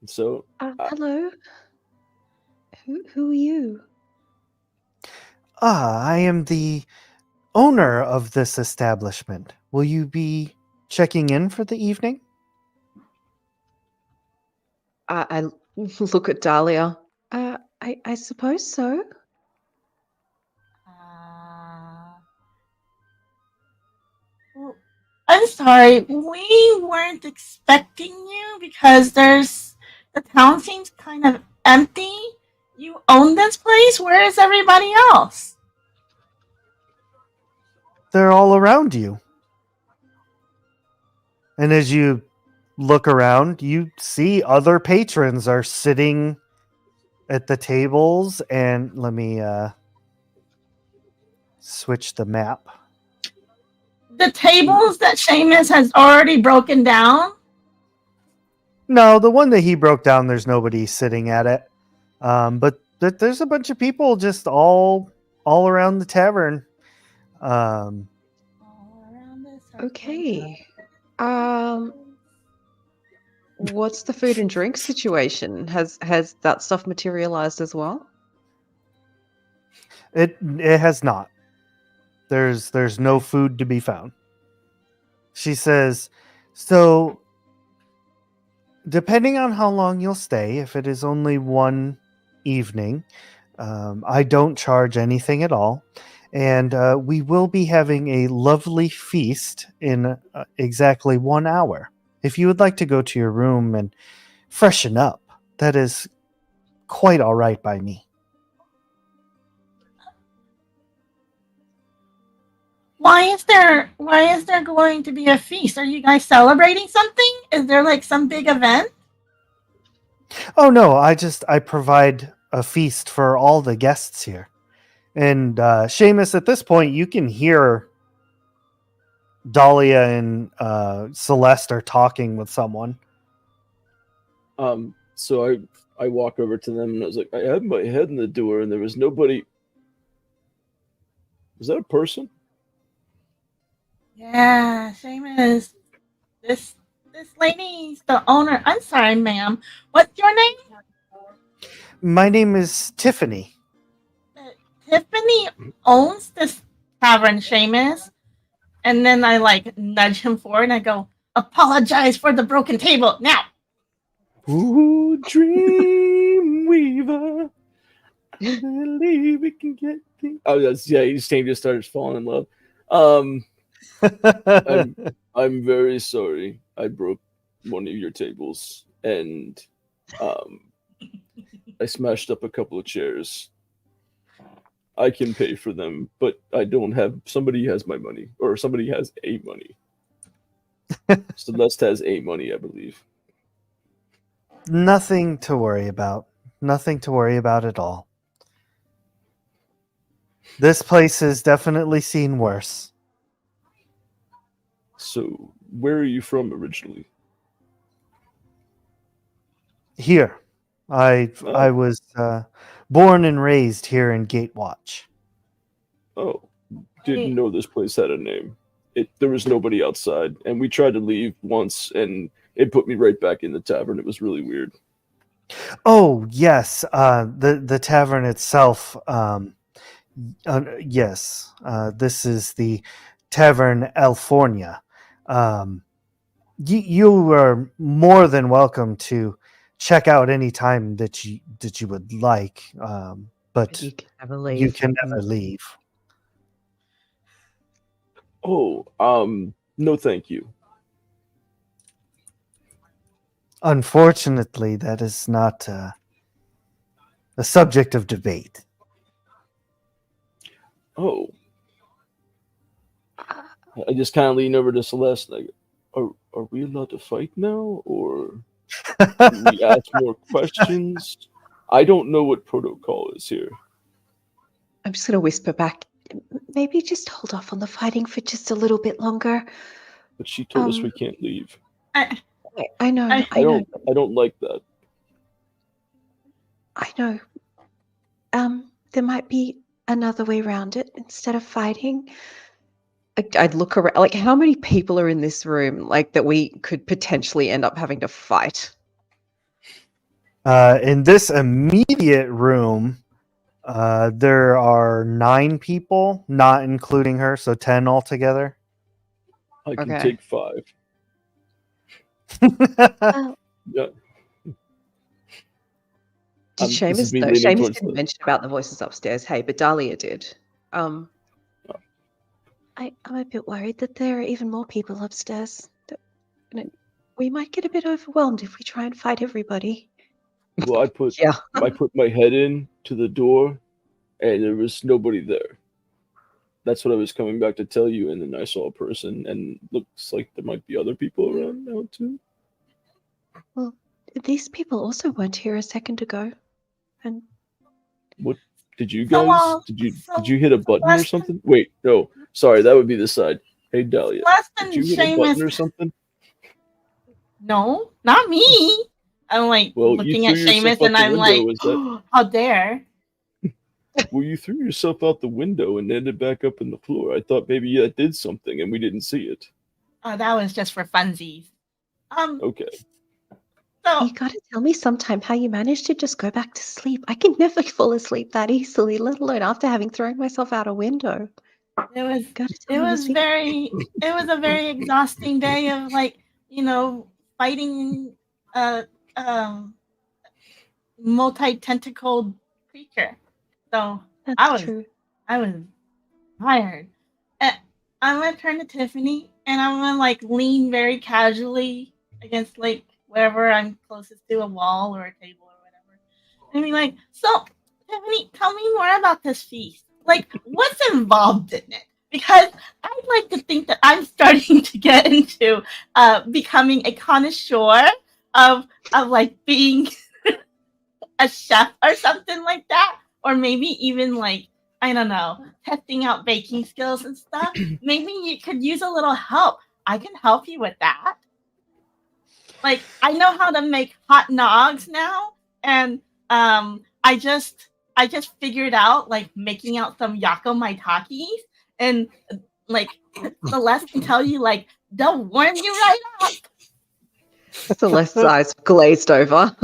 Speaker 4: So
Speaker 2: Hello. Who are you?
Speaker 1: I am the owner of this establishment. Will you be checking in for the evening?
Speaker 2: I look at Dahlia. I suppose so.
Speaker 3: Well, I'm sorry, we weren't expecting you because the town seems kind of empty. You own this place? Where is everybody else?
Speaker 1: They're all around you. And as you look around, you see other patrons are sitting at the tables. And let me switch the map.
Speaker 3: The tables that Seamus has already broken down?
Speaker 1: No, the one that he broke down, there's nobody sitting at it. But there's a bunch of people just all around the tavern.
Speaker 2: Okay. What's the food and drink situation? Has that stuff materialized as well?
Speaker 1: It has not. There's no food to be found. She says, so depending on how long you'll stay, if it is only one evening, I don't charge anything at all. And we will be having a lovely feast in exactly 1 hour. If you would like to go to your room and freshen up, that is quite all right by me.
Speaker 3: Why is there going to be a feast? Are you guys celebrating something? Is there like some big event?
Speaker 1: Oh no, I provide a feast for all the guests here. And Seamus, at this point, you can hear Dahlia and Celeste are talking with someone.
Speaker 4: So I walk over to them and I was like, I had my head in the door and there was nobody. Was that a person?
Speaker 3: Yeah, Seamus. This lady's the owner. I'm sorry, ma'am. What's your name?
Speaker 1: My name is Tiffany.
Speaker 3: Tiffany owns this tavern, Seamus. And then I like nudge him forward and I go, apologize for the broken table now.
Speaker 4: Ooh, dream weaver. I believe we can get things. Oh, Shane just starts falling in love. I'm very sorry. I broke one of your tables and I smashed up a couple of chairs. I can pay for them, but I don't have. Somebody has my money, or somebody has a money. Celeste has a money, I believe.
Speaker 1: Nothing to worry about. Nothing to worry about at all. This place has definitely seen worse.
Speaker 4: So, where are you from originally?
Speaker 1: Here. I was born and raised here in Gatewatch.
Speaker 4: Oh, didn't know this place had a name. There was nobody outside, and we tried to leave once, and it put me right back in the tavern. It was really weird.
Speaker 1: Oh yes, the tavern itself. Yes, this is the Tavern California. You are more than welcome to check out any time that you would like, but
Speaker 2: You can never leave.
Speaker 1: you can never leave.
Speaker 4: Oh, no, thank you.
Speaker 1: Unfortunately, that is not a subject of debate.
Speaker 4: Oh, I just kind of lean over to Celeste, like, are we allowed to fight now, or do we ask more questions? I don't know what protocol is here.
Speaker 2: I'm just going to whisper back. Maybe just hold off on the fighting for just a little bit longer.
Speaker 4: But she told us we can't leave.
Speaker 2: I know.
Speaker 3: I
Speaker 4: I don't like that.
Speaker 2: I know. There might be another way around it instead of fighting? I'd look around, like, how many people are in this room, like, that we could potentially end up having to fight?
Speaker 1: In this immediate room, there are 9 people, not including her, so 10 altogether.
Speaker 4: I can
Speaker 2: Okay.
Speaker 4: take 5.
Speaker 2: Well,
Speaker 4: Yeah.
Speaker 2: did
Speaker 4: This
Speaker 2: Seamus
Speaker 4: is me
Speaker 2: know?
Speaker 4: leaning
Speaker 2: Seamus
Speaker 4: towards
Speaker 2: didn't
Speaker 4: the.
Speaker 2: mention about the voices upstairs, hey, but Dahlia did.
Speaker 4: Oh.
Speaker 2: I'm a bit worried that there are even more people upstairs. We might get a bit overwhelmed if we try and fight everybody.
Speaker 4: Well, I put
Speaker 2: Yeah.
Speaker 4: my head in to the door, and there was nobody there. That's what I was coming back to tell you, and then I saw a person, and looks like there might be other people around now too.
Speaker 2: Well, these people also weren't here a second ago. And
Speaker 4: What did you
Speaker 3: So,
Speaker 4: guys? Did you hit a button or
Speaker 3: less
Speaker 4: something? Wait, no, sorry, that would be the side. Hey Dahlia,
Speaker 3: less
Speaker 4: did
Speaker 3: than
Speaker 4: you hit a button or
Speaker 3: Seamus.
Speaker 4: something?
Speaker 3: No, not me. I'm like
Speaker 4: Well, you
Speaker 3: looking
Speaker 4: threw
Speaker 3: at
Speaker 4: yourself
Speaker 3: Seamus
Speaker 4: out
Speaker 3: and
Speaker 4: the
Speaker 3: I'm
Speaker 4: window.
Speaker 3: like,
Speaker 4: Was that?
Speaker 3: how dare.
Speaker 4: Well, you threw yourself out the window and ended back up in the floor. I thought maybe you did something and we didn't see it.
Speaker 3: Oh, that was just for funsies.
Speaker 4: Okay.
Speaker 3: So
Speaker 2: you gotta tell me sometime how you managed to just go back to sleep. I can never fall asleep that easily, let alone after having thrown myself out a window.
Speaker 3: it was
Speaker 2: Gotta tell me this
Speaker 3: it was a very exhausting day of like, fighting multi-tentacled creature. So
Speaker 2: That's true.
Speaker 3: I was tired. And I'm gonna turn to Tiffany and I'm gonna like lean very casually against like wherever I'm closest to, a wall or a table or whatever. And be like, so Tiffany, tell me more about this feast. Like, what's involved in it? Because I'd like to think that I'm starting to get into becoming a connoisseur of like being a chef or something like that, or maybe even like, I don't know, testing out baking skills and stuff. Maybe you could use a little help. I can help you with that. Like, I know how to make hot dogs now, and I just figured out like making out some yako maitakis, and like Celeste can tell you like they'll warm you right up.
Speaker 2: Celeste's eyes glazed over.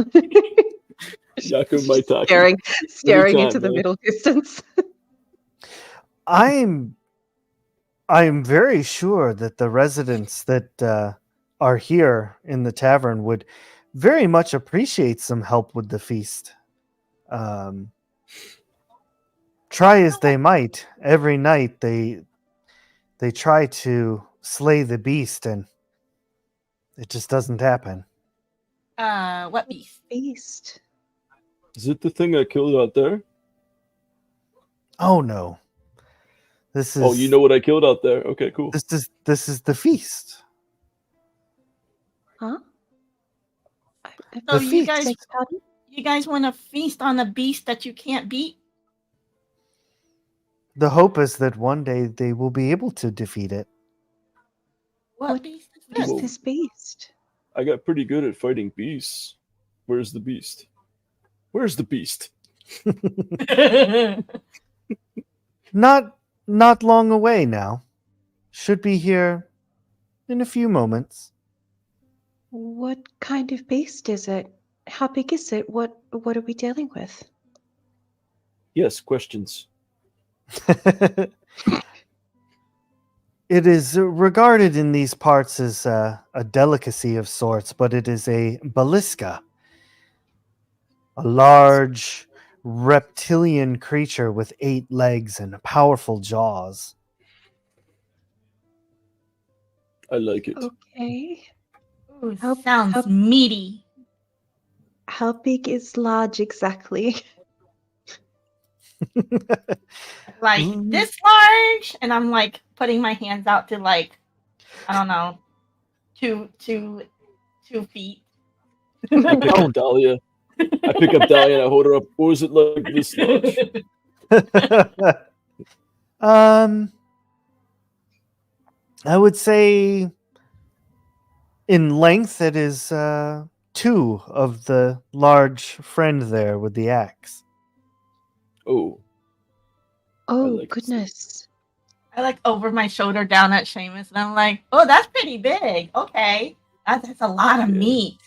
Speaker 4: Yako Maitake.
Speaker 2: staring
Speaker 4: Anytime,
Speaker 2: into the
Speaker 4: man.
Speaker 2: middle distance.
Speaker 1: I'm very sure that the residents that are here in the tavern would very much appreciate some help with the feast. Try as they might, every night they try to slay the beast, and it just doesn't happen.
Speaker 3: What beast?
Speaker 2: Beast.
Speaker 4: Is it the thing I killed out there?
Speaker 1: Oh no, this is.
Speaker 4: Oh, you know what I killed out there? Okay, cool.
Speaker 1: This is the feast.
Speaker 2: Huh?
Speaker 3: So
Speaker 1: The
Speaker 3: you
Speaker 1: feast.
Speaker 3: guys, want to feast on a beast that you can't beat?
Speaker 1: The hope is that one day they will be able to defeat it.
Speaker 3: What beast is
Speaker 2: What is
Speaker 3: this?
Speaker 2: this beast?
Speaker 4: I got pretty good at fighting beasts. Where's the beast? Where's the beast?
Speaker 1: Not long away now. Should be here in a few moments.
Speaker 2: What kind of beast is it? How big is it? What are we dealing with?
Speaker 4: Yes, questions.
Speaker 1: It is regarded in these parts as a delicacy of sorts, but it is a balisca, a large reptilian creature with 8 legs and powerful jaws.
Speaker 4: I like it.
Speaker 2: Okay.
Speaker 3: Ooh,
Speaker 2: How-
Speaker 3: sounds
Speaker 2: how-
Speaker 3: meaty.
Speaker 2: How big is large exactly?
Speaker 3: Like this large, and I'm like putting my hands out to like, I don't know, 2 feet.
Speaker 4: I pick up Dahlia. I pick up Dahlia and I hold her up. Or is it like this large?
Speaker 1: I would say in length it is 2 of the large friend there with the axe.
Speaker 4: Oh.
Speaker 2: Oh,
Speaker 4: like to see.
Speaker 2: goodness.
Speaker 3: I look over my shoulder down at Seamus, and I'm like, "Oh, that's pretty big. Okay, that's a lot of
Speaker 4: Yeah.
Speaker 3: meat."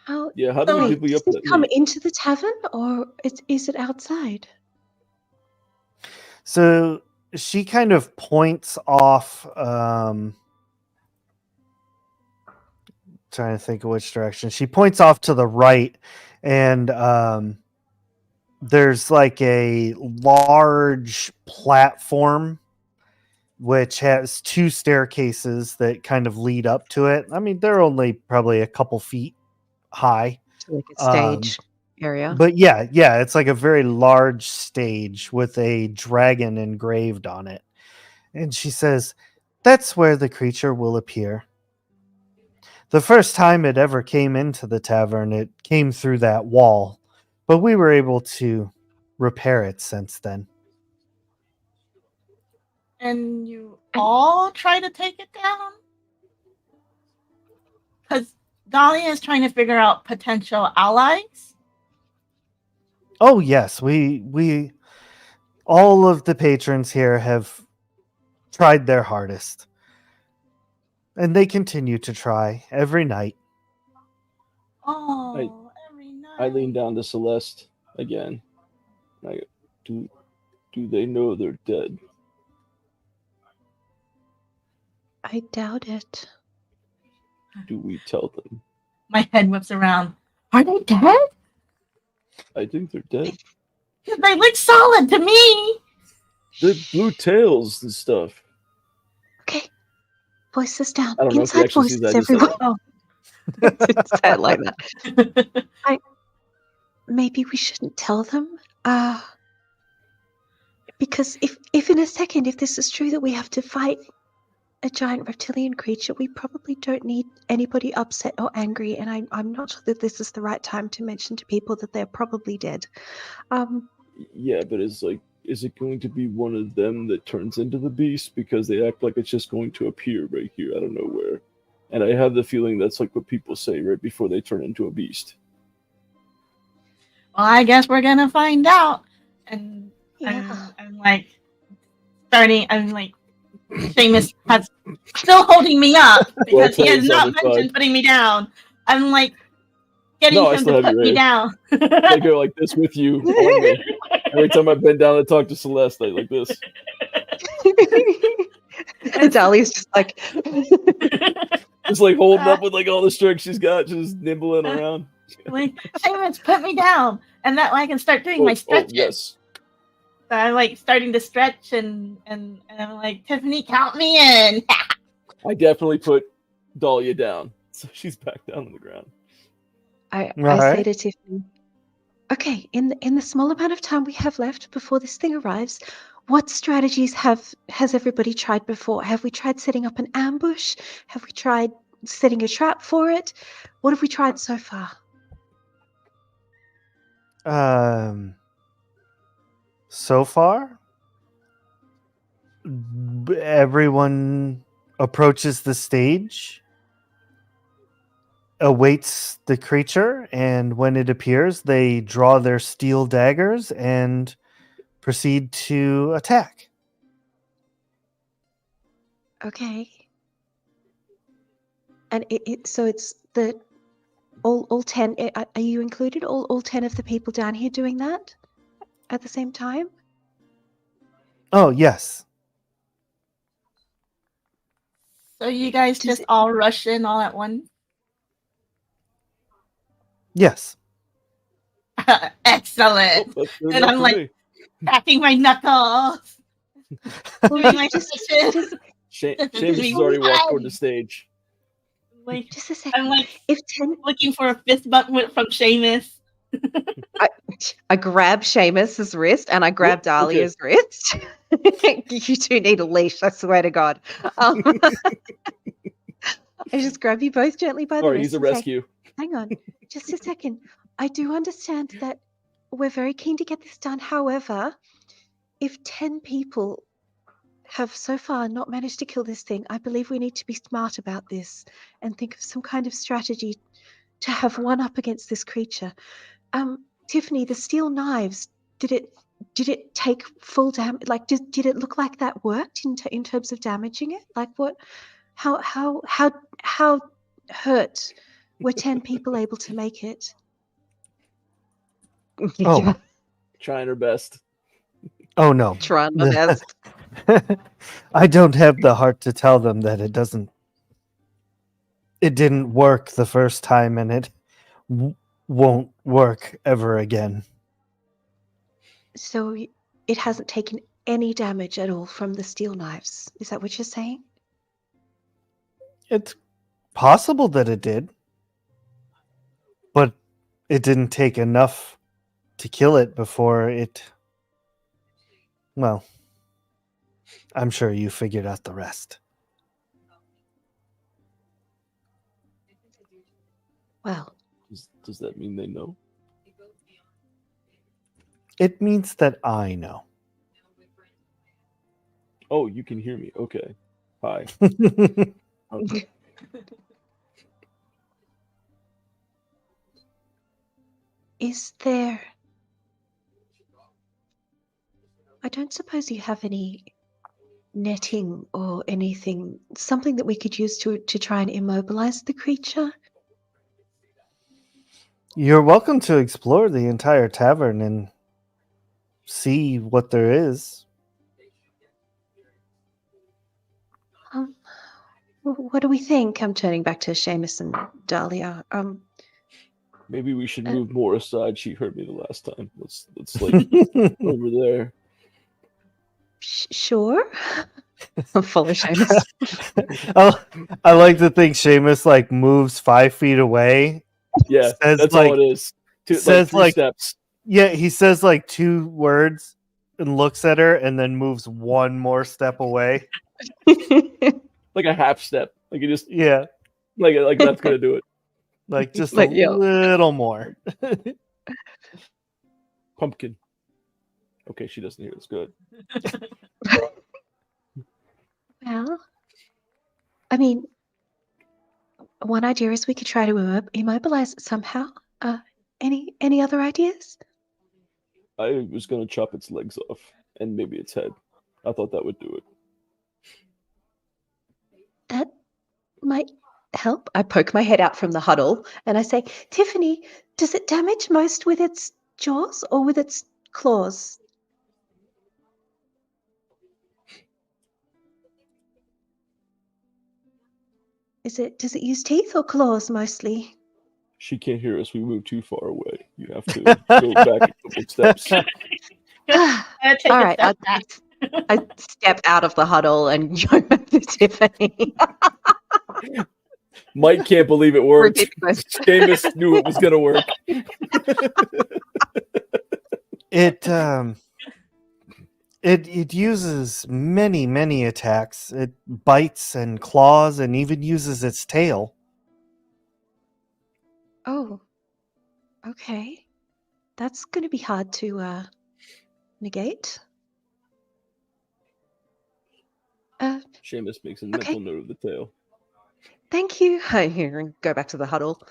Speaker 2: How
Speaker 4: Yeah, how do
Speaker 3: So-
Speaker 4: we
Speaker 2: wait,
Speaker 4: divvy
Speaker 2: does
Speaker 4: up
Speaker 2: it
Speaker 4: that
Speaker 2: come
Speaker 4: meat?
Speaker 2: into the tavern or is it outside?
Speaker 1: So she kind of points off. Trying to think of which direction. She points off to the right, and there's like a large platform which has two staircases that kind of lead up to it. I mean, they're only probably a couple feet high.
Speaker 2: To like a stage area?
Speaker 1: But yeah, it's like a very large stage with a dragon engraved on it. And she says, "That's where the creature will appear. The first time it ever came into the tavern, it came through that wall, but we were able to repair it since then."
Speaker 3: And you all try to take it down? Because Dahlia is trying to figure out potential allies.
Speaker 1: Oh yes, we all of the patrons here have tried their hardest. And they continue to try every night.
Speaker 3: Oh, every night.
Speaker 4: I lean down to Celeste again. I go, do they know they're dead?
Speaker 2: I doubt it.
Speaker 4: Do we tell them?
Speaker 3: My head whips around. Are they dead?
Speaker 4: I think they're dead.
Speaker 3: They look solid to me.
Speaker 4: They're blue tails and stuff.
Speaker 2: Okay. Voices down.
Speaker 4: I don't know if he
Speaker 2: Inside
Speaker 4: actually sees
Speaker 2: voices,
Speaker 4: that. I just said
Speaker 2: everyone.
Speaker 4: that.
Speaker 2: Didn't say it like that. Maybe we shouldn't tell them. Because if in a second, if this is true that we have to fight a giant reptilian creature, we probably don't need anybody upset or angry. And I'm not sure that this is the right time to mention to people that they're probably dead.
Speaker 4: Yeah, but is it going to be one of them that turns into the beast? Because they act like it's just going to appear right here out of nowhere. And I have the feeling that's like what people say right before they turn into a beast.
Speaker 3: Well, I guess we're gonna find out. And
Speaker 2: Yeah.
Speaker 3: I'm like Seamus has still holding me up because he has not mentioned putting me down. I'm like getting him to put me down.
Speaker 4: I go like this with you on me. Every time I bend down to talk to Celeste, I like this.
Speaker 2: Dahlia's just like
Speaker 4: Just like holding up with like all the strength she's got, just nibbling around.
Speaker 3: Like, Seamus, put me down, and that way I can start doing my stretches.
Speaker 4: Yes.
Speaker 3: So I'm like starting to stretch, and I'm like, Tiffany, count me in.
Speaker 4: I definitely put Dahlia down, so she's back down on the ground.
Speaker 2: I
Speaker 1: Right.
Speaker 2: say to Tiffany, okay, in the small amount of time we have left before this thing arrives, what strategies has everybody tried before? Have we tried setting up an ambush? Have we tried setting a trap for it? What have we tried so far?
Speaker 1: So far, everyone approaches the stage, awaits the creature, and when it appears, they draw their steel daggers and proceed to attack.
Speaker 2: Okay. And so it's the all 10, are you included? All 10 of the people down here doing that at the same time?
Speaker 1: Oh, yes.
Speaker 3: So you guys
Speaker 2: Does
Speaker 3: just all rush in all at once?
Speaker 1: Yes.
Speaker 3: Excellent. And I'm like cracking my knuckles. Doing my stretches.
Speaker 4: Seamus has already walked toward the stage.
Speaker 3: Like,
Speaker 2: Just a second.
Speaker 3: I'm like
Speaker 2: If 10,
Speaker 3: looking for a fist bump from Seamus.
Speaker 2: I grab Seamus's wrist and I grab Dahlia's wrist. You two need a leash, I swear to God. I just grab you both gently by the wrist.
Speaker 4: He's a
Speaker 2: and say,
Speaker 4: rescue.
Speaker 2: hang on, just a second. I do understand that we're very keen to get this done. However, if 10 people have so far not managed to kill this thing, I believe we need to be smart about this and think of some kind of strategy to have one up against this creature. Tiffany, the steel knives, did did it take full damage? Like, did it look like that worked in terms of damaging it? Like, what? How hurt were 10 people able to make it?
Speaker 1: Oh.
Speaker 4: Trying her best.
Speaker 1: Oh no.
Speaker 2: Trying my best.
Speaker 1: I don't have the heart to tell them that it didn't work the first time, and it won't work ever again.
Speaker 2: So it hasn't taken any damage at all from the steel knives. Is that what you're saying?
Speaker 1: It's possible that it did, but it didn't take enough to kill it before it. Well, I'm sure you figured out the rest.
Speaker 2: Well,
Speaker 4: Does that mean they know?
Speaker 1: It means that I know.
Speaker 4: Oh, you can hear me. Okay. Hi. Okay.
Speaker 2: is there... I don't suppose you have any netting or anything, something that we could use to try and immobilize the creature?
Speaker 1: You're welcome to explore the entire tavern and see what there is.
Speaker 2: What do we think? I'm turning back to Seamus and Dahlia.
Speaker 4: Maybe we should move more aside. She heard me the last time. Let's like over there.
Speaker 2: Sure. Follow Seamus.
Speaker 1: I like to think Seamus like moves 5 feet away.
Speaker 4: Yeah,
Speaker 1: Says,
Speaker 4: that's
Speaker 1: like,
Speaker 4: all it is.
Speaker 1: says,
Speaker 4: 3
Speaker 1: like-
Speaker 4: steps.
Speaker 1: Yeah, he says like 2 words and looks at her and then moves 1 more step away.
Speaker 4: Like a half step. Like you just
Speaker 1: Yeah,
Speaker 4: like that's gonna do it.
Speaker 1: like just
Speaker 2: Like,
Speaker 1: a
Speaker 2: yeah.
Speaker 1: little more.
Speaker 4: Pumpkin. Okay, she doesn't hear us. Good.
Speaker 2: Well, I mean, one idea is we could try to immobilize it somehow. Any other ideas?
Speaker 4: I was gonna chop its legs off and maybe its head. I thought that would do it.
Speaker 2: That might help. I poke my head out from the huddle and I say, Tiffany, does it damage most with its jaws or with its claws? Does it use teeth or claws mostly?
Speaker 4: She can't hear us. We moved too far away. You have to go back a couple steps.
Speaker 2: All
Speaker 3: Take a
Speaker 2: right,
Speaker 3: step back.
Speaker 2: I step out of the huddle and go back to Tiffany.
Speaker 4: Mike can't believe it worked.
Speaker 2: Repeat myself.
Speaker 4: Seamus knew it was gonna work.
Speaker 1: It uses many attacks. It bites and claws and even uses its tail.
Speaker 2: Oh, okay. That's going to be hard to negate.
Speaker 4: Seamus makes a mental note of the tail.
Speaker 2: Thank you. I go back to the huddle.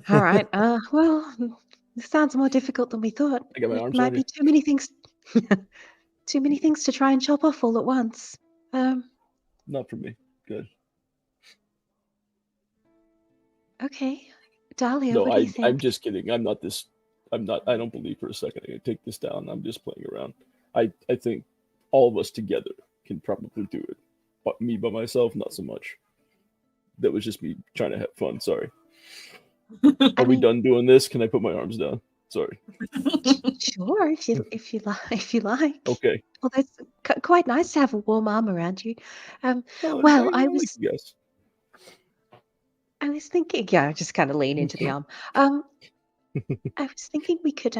Speaker 2: All right. Well, this sounds more difficult than we thought.
Speaker 4: I got my
Speaker 2: It
Speaker 4: arms
Speaker 2: might
Speaker 4: around
Speaker 2: be
Speaker 4: you.
Speaker 2: too many things. Too many things to try and chop off all at once.
Speaker 4: Not for me. Good.
Speaker 2: Okay. Dahlia,
Speaker 4: No,
Speaker 2: what do you think?
Speaker 4: I'm just kidding. I'm not. I don't believe for a second I'm gonna take this down. I'm just playing around. I think all of us together can probably do it. But me by myself, not so much. That was just me trying to have fun. Sorry. Are we done doing this? Can I put my arms down? Sorry.
Speaker 2: Sure, if you like.
Speaker 4: Okay.
Speaker 2: Well, that's quite nice to have a warm arm around you.
Speaker 4: Oh,
Speaker 2: Well, I
Speaker 4: like
Speaker 2: was
Speaker 4: you guys.
Speaker 2: I was thinking, yeah, I just kind of lean into the arm. I was thinking we could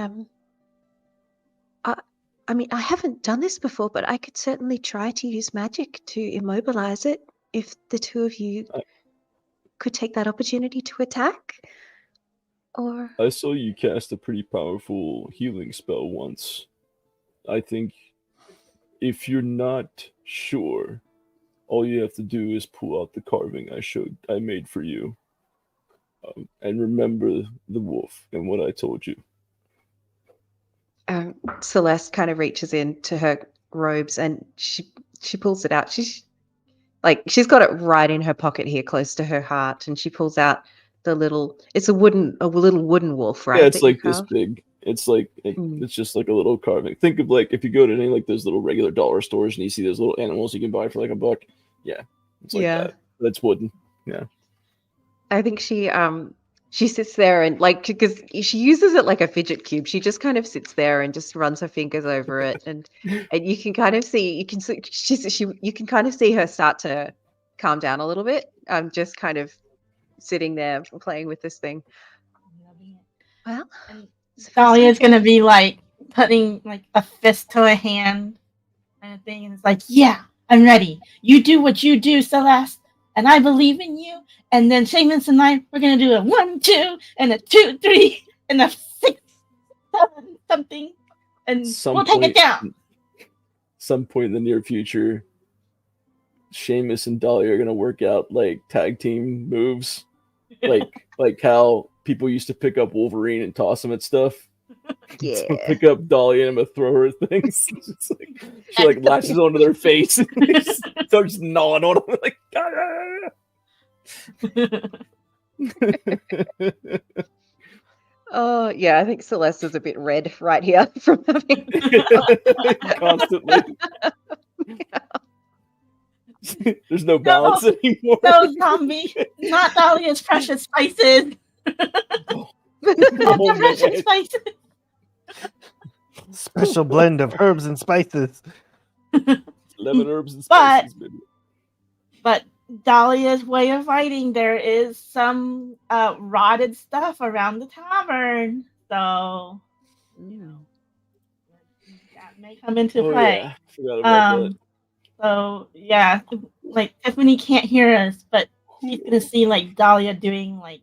Speaker 2: I mean, I haven't done this before, but I could certainly try to use magic to immobilize it if the two of you could take that opportunity to attack. Or
Speaker 4: I saw you cast a pretty powerful healing spell once. I think if you're not sure, all you have to do is pull out the carving I made for you, and remember the wolf and what I told you.
Speaker 2: Celeste kind of reaches into her robes and she pulls it out. She's got it right in her pocket here, close to her heart, and she pulls out the little. It's a little wooden wolf, right?
Speaker 4: Yeah, it's
Speaker 2: that you
Speaker 4: like this
Speaker 2: carved?
Speaker 4: big. It's like
Speaker 2: Mm.
Speaker 4: it's just like a little carving. Think of like if you go to any like those little regular dollar stores and you see those little animals you can buy for like $1. Yeah, it's like
Speaker 2: Yeah.
Speaker 4: that. That's wooden. Yeah.
Speaker 2: I think she sits there and because she uses it like a fidget cube. She just kind of sits there and just runs her fingers over it, and you can kind of see you can kind of see her start to calm down a little bit. Just kind of sitting there playing with this thing. Well,
Speaker 3: And
Speaker 2: it's the first
Speaker 3: Dahlia's
Speaker 2: time.
Speaker 3: gonna be like putting like a fist to a hand kind of thing, and it's like, yeah, I'm ready. You do what you do, Celeste, and I believe in you. And then Seamus and we're gonna do a 1, 2, and a 2, 3, and a 6, 7, something, and we'll take it down.
Speaker 4: Some point in the near future, Seamus and Dahlia are gonna work out like tag team moves, like how people used to pick up Wolverine and toss him at stuff.
Speaker 2: Yeah.
Speaker 4: So pick up Dahlia and I'm gonna throw her things. She like latches onto their face and starts gnawing on them like.
Speaker 2: Oh yeah, I think Celeste is a bit red right here from having.
Speaker 4: Constantly. There's no balance anymore.
Speaker 3: No zombie, not Dahlia's precious spices.
Speaker 4: Oh,
Speaker 3: The precious
Speaker 4: man.
Speaker 3: spices.
Speaker 1: Special blend of herbs and spices.
Speaker 4: Lemon herbs and spices, baby.
Speaker 3: But Dahlia's way of fighting, there is some rotted stuff around the tavern, so that may come into play.
Speaker 4: Yeah. Forgot about that.
Speaker 3: So yeah, like Tiffany can't hear us, but she's gonna see like Dahlia doing like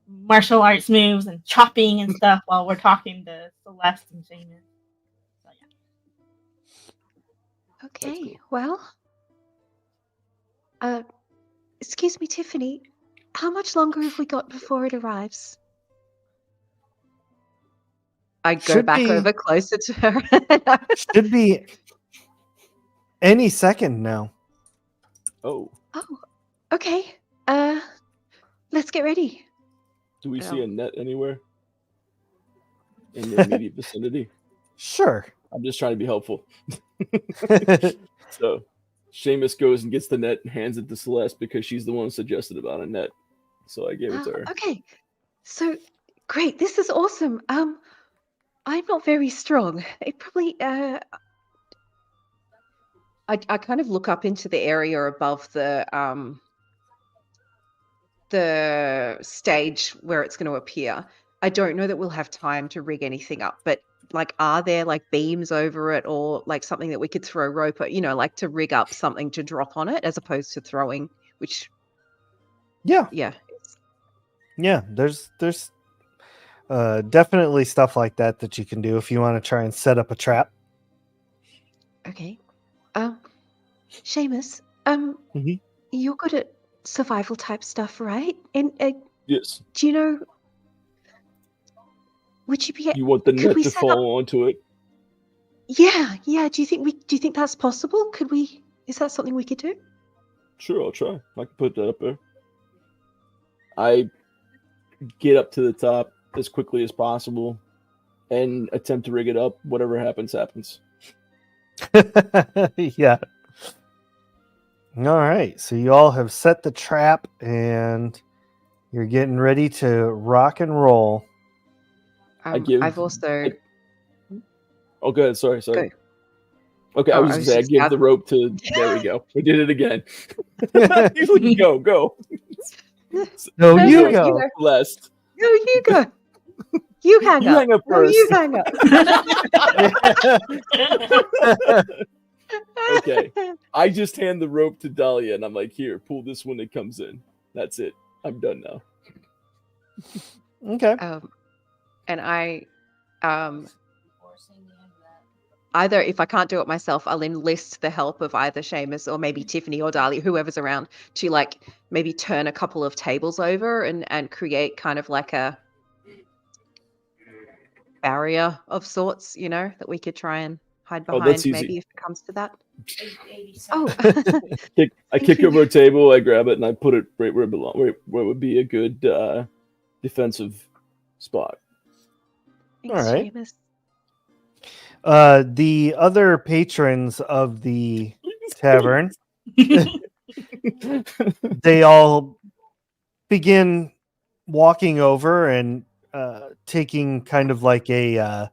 Speaker 3: martial arts moves and chopping and stuff while we're talking to Celeste and Seamus. So, yeah.
Speaker 2: Okay, well, excuse me, Tiffany. How much longer have we got before it arrives? I go
Speaker 1: Should
Speaker 2: back
Speaker 1: be-
Speaker 2: over closer to her.
Speaker 1: Should be any second now.
Speaker 4: Oh,
Speaker 2: Oh, okay. Let's get ready.
Speaker 4: do we see
Speaker 2: Oh.
Speaker 4: a net anywhere in the immediate vicinity?
Speaker 1: Sure.
Speaker 4: I'm just trying to be helpful. So Seamus goes and gets the net and hands it to Celeste because she's the one who suggested about a net. So I gave it to her.
Speaker 2: Okay. So great. This is awesome. I'm not very strong. It probably I kind of look up into the area above the stage where it's going to appear. I don't know that we'll have time to rig anything up, but like, are there like beams over it or like something that we could throw rope at, like to rig up something to drop on it as opposed to throwing, which,
Speaker 1: Yeah.
Speaker 2: yeah.
Speaker 1: Yeah. There's definitely stuff like that you can do if you want to try and set up a trap.
Speaker 2: Okay. Seamus,
Speaker 1: Mhm.
Speaker 2: you're good at survival type stuff, right? And
Speaker 4: Yes.
Speaker 2: do you know, would you be
Speaker 4: You want the
Speaker 2: Could
Speaker 4: net
Speaker 2: we
Speaker 4: to
Speaker 2: set
Speaker 4: fall onto it?
Speaker 2: Yeah. Do you think that's possible? Is that something we could do?
Speaker 4: Sure, I'll try. I can put that up there. I get up to the top as quickly as possible and attempt to rig it up. Whatever happens, happens.
Speaker 1: Yeah. All right. So you all have set the trap and you're getting ready to rock and roll.
Speaker 2: I've also
Speaker 4: Oh, go ahead. Sorry.
Speaker 2: Go.
Speaker 4: Okay, I
Speaker 2: Oh,
Speaker 4: was
Speaker 2: I
Speaker 4: going
Speaker 2: was
Speaker 4: to say, I
Speaker 2: just
Speaker 4: give
Speaker 2: ab-
Speaker 4: the rope to. There we go. We did it again. Go.
Speaker 1: No,
Speaker 2: No,
Speaker 1: you
Speaker 2: no,
Speaker 1: go.
Speaker 2: you
Speaker 4: Blessed.
Speaker 2: No, you go. You hang
Speaker 4: You
Speaker 2: up.
Speaker 4: hang up
Speaker 2: No,
Speaker 4: first.
Speaker 2: you hang up.
Speaker 4: Okay. I just hand the rope to Dahlia and I'm like, here, pull this when it comes in. That's it. I'm done now.
Speaker 1: Okay.
Speaker 2: And I either if I can't do it myself, I'll enlist the help of either Seamus or maybe Tiffany or Dahlia, whoever's around, to like maybe turn a couple of tables over and create kind of like barrier of sorts, that we could try and hide
Speaker 4: Oh, that's
Speaker 2: behind,
Speaker 4: easy.
Speaker 2: maybe if it comes to that. Oh,
Speaker 4: I
Speaker 2: Thank
Speaker 4: kick
Speaker 2: you.
Speaker 4: over a table, I grab it, and I put it right where it belongs, where would be a good defensive spot.
Speaker 2: Thanks,
Speaker 1: All right.
Speaker 2: Seamus.
Speaker 1: The other patrons of the tavern, they all begin walking over and taking kind of like a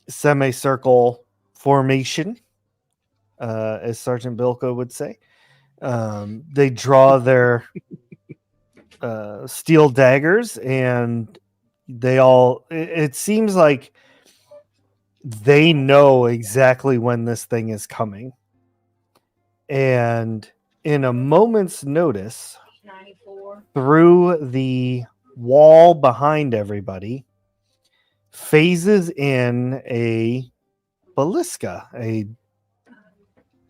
Speaker 1: semicircle formation, as Sergeant Bilko would say. They draw their steel daggers, and it seems like they know exactly when this thing is coming. And in a moment's notice, through the wall behind everybody, phases in a Balisca, a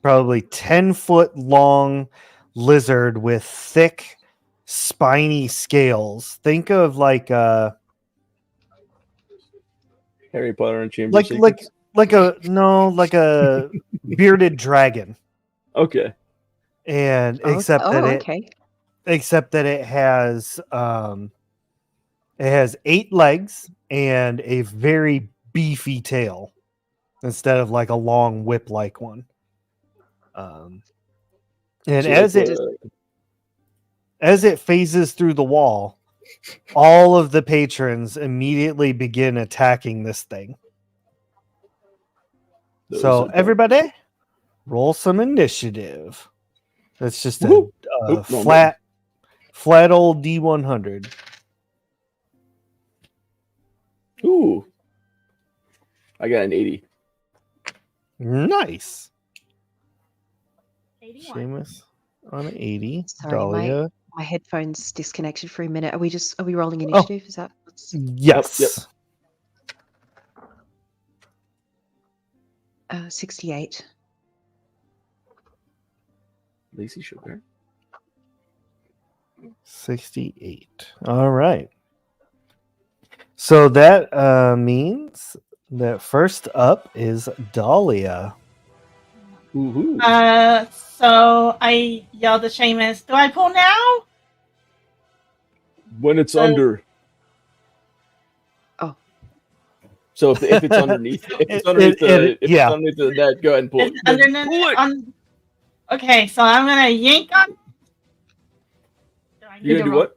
Speaker 1: probably 10-foot long lizard with thick, spiny scales. Think of like
Speaker 4: Harry Potter and Chamber of
Speaker 1: like
Speaker 4: Secrets.
Speaker 1: like a bearded dragon.
Speaker 4: Okay.
Speaker 1: And
Speaker 2: Okay.
Speaker 1: except that it has 8 legs and a very beefy tail instead of like a long whip-like one. And
Speaker 4: So
Speaker 1: as it phases through the wall, all of the patrons immediately begin attacking this thing. So everybody, roll some initiative. That's just a flat old D100.
Speaker 4: Ooh. I got an 80.
Speaker 1: Nice.
Speaker 3: 81.
Speaker 1: Seamus on an 80.
Speaker 2: Sorry,
Speaker 1: Dahlia.
Speaker 2: my headphones disconnected for a minute. Are we rolling initiative? Is that what's
Speaker 1: Yes.
Speaker 2: Yep. 68?
Speaker 4: Lacey Sugar.
Speaker 1: 68. All right. So that means that first up is Dahlia.
Speaker 4: Woohoo.
Speaker 3: So I yelled at Seamus, do I pull now?
Speaker 4: When it's under.
Speaker 2: Oh.
Speaker 4: So if it's underneath, it's underneath the net, go ahead and pull it.
Speaker 3: Okay, so I'm gonna yank on.
Speaker 4: You're gonna do what?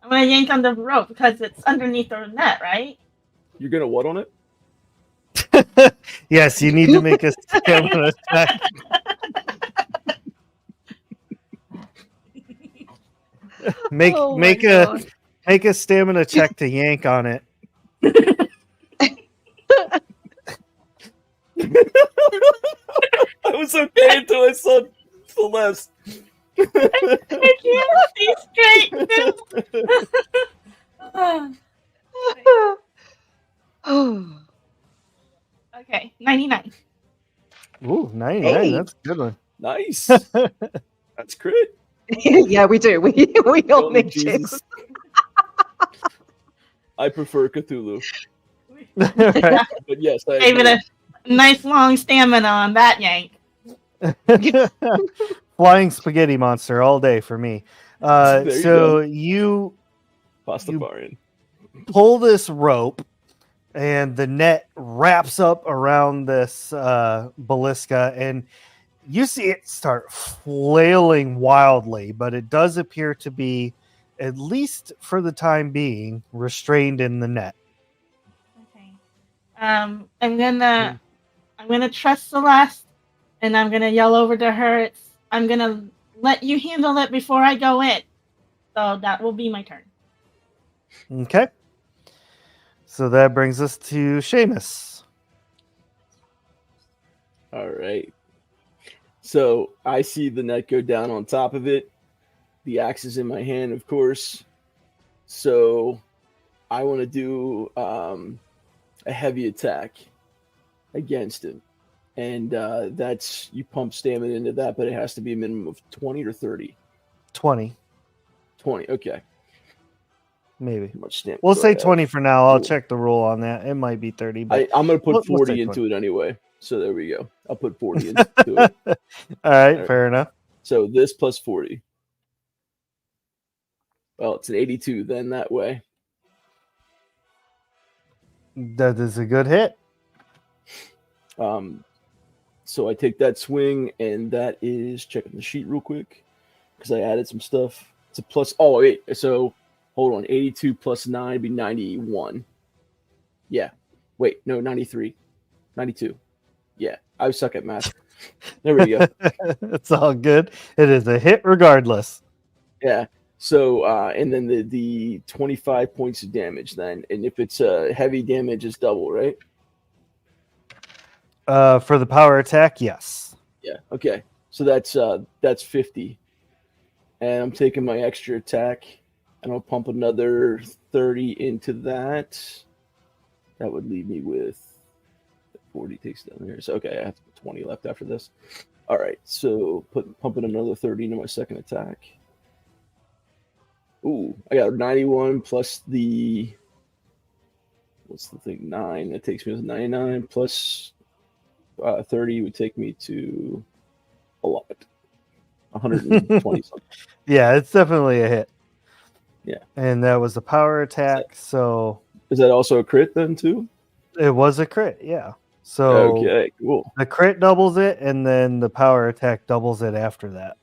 Speaker 3: I'm gonna yank on the rope because it's underneath the net, right?
Speaker 4: You're gonna what on it?
Speaker 1: Yes, you need to make a stamina check. Make a stamina check to yank on it.
Speaker 4: I was okay until I saw Celeste.
Speaker 3: I can't see straight. Okay, 99.
Speaker 1: Ooh, 99.
Speaker 2: Hey.
Speaker 1: That's a good one.
Speaker 4: Nice. That's great.
Speaker 2: Yeah, we do. We all
Speaker 4: Holy
Speaker 2: need
Speaker 4: Jesus.
Speaker 2: Jesus.
Speaker 4: I prefer Cthulhu.
Speaker 1: Right.
Speaker 4: But yes, I
Speaker 3: Gave it
Speaker 4: agree.
Speaker 3: a nice long stamina on that yank.
Speaker 1: Flying spaghetti monster all day for me.
Speaker 4: There you
Speaker 1: So you
Speaker 4: Pastafarian.
Speaker 1: pull this rope, and the net wraps up around this Balisca, and you see it start flailing wildly, but it does appear to be, at least for the time being, restrained in the net.
Speaker 3: Okay. I'm gonna trust Celeste, and I'm gonna yell over to her. I'm gonna let you handle it before I go in. So that will be my turn.
Speaker 1: Okay. So that brings us to Seamus.
Speaker 4: All right. So I see the net go down on top of it. The axe is in my hand, of course. So I want to do a heavy attack against him. And that's, you pump stamina into that, but it has to be a minimum of 20 or 30.
Speaker 1: 20.
Speaker 4: 20, okay.
Speaker 1: Maybe.
Speaker 4: How much stamina
Speaker 1: We'll
Speaker 4: do I
Speaker 1: say
Speaker 4: have?
Speaker 1: 20 for now. I'll
Speaker 4: Cool.
Speaker 1: check the rule on that. It might be 30, but
Speaker 4: I'm going to put
Speaker 1: we'll
Speaker 4: 40
Speaker 1: say
Speaker 4: into
Speaker 1: 20.
Speaker 4: it anyway. So there we go. I'll put 40 into it.
Speaker 1: All right,
Speaker 4: All right.
Speaker 1: fair enough.
Speaker 4: So this plus 40. Well, it's an 82 then that way.
Speaker 1: That is a good hit.
Speaker 4: So I take that swing, and that is checking the sheet real quick because I added some stuff. It's a plus. Oh, wait. So hold on. 82 plus 9 would be 91. Yeah. Wait. No, 93. 92. Yeah. I suck at math. There we go.
Speaker 1: It's all good. It is a hit regardless.
Speaker 4: Yeah. So, and then the 25 points of damage then. And if it's heavy damage, it's double, right?
Speaker 1: For the power attack, yes.
Speaker 4: Yeah. Okay. So that's 50. And I'm taking my extra attack, and I'll pump another 30 into that. That would leave me with 40 takes down here. So okay, I have 20 left after this. All right. So pumping another 30 into my second attack. Ooh, I got 91 plus the what's the thing? 9. That takes me to 99 plus 30 would take me to a lot. 120 something.
Speaker 1: Yeah, it's definitely a hit.
Speaker 4: Yeah.
Speaker 1: And that was a power attack, so
Speaker 4: Is that also a crit then too?
Speaker 1: it was a crit, yeah. So
Speaker 4: Okay, cool.
Speaker 1: the crit doubles it, and then the power attack doubles it after that.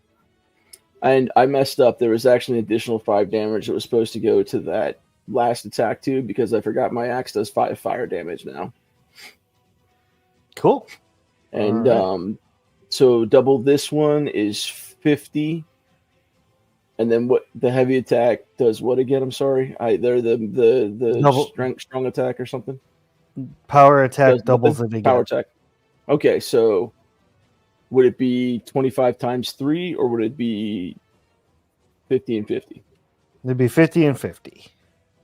Speaker 4: And I messed up. There was actually an additional 5 damage that was supposed to go to that last attack too, because I forgot my axe does 5 fire damage now.
Speaker 1: Cool.
Speaker 4: And
Speaker 1: All
Speaker 4: so double this one is 50. And then what the heavy attack does what again? I'm sorry. They're the
Speaker 1: Double-
Speaker 4: strong attack or something.
Speaker 1: Power attack
Speaker 4: Does
Speaker 1: doubles
Speaker 4: nothing?
Speaker 1: it again.
Speaker 4: Power attack. Okay, so would it be 25 times 3 or would it be 50 and 50?
Speaker 1: It'd be 50 and 50.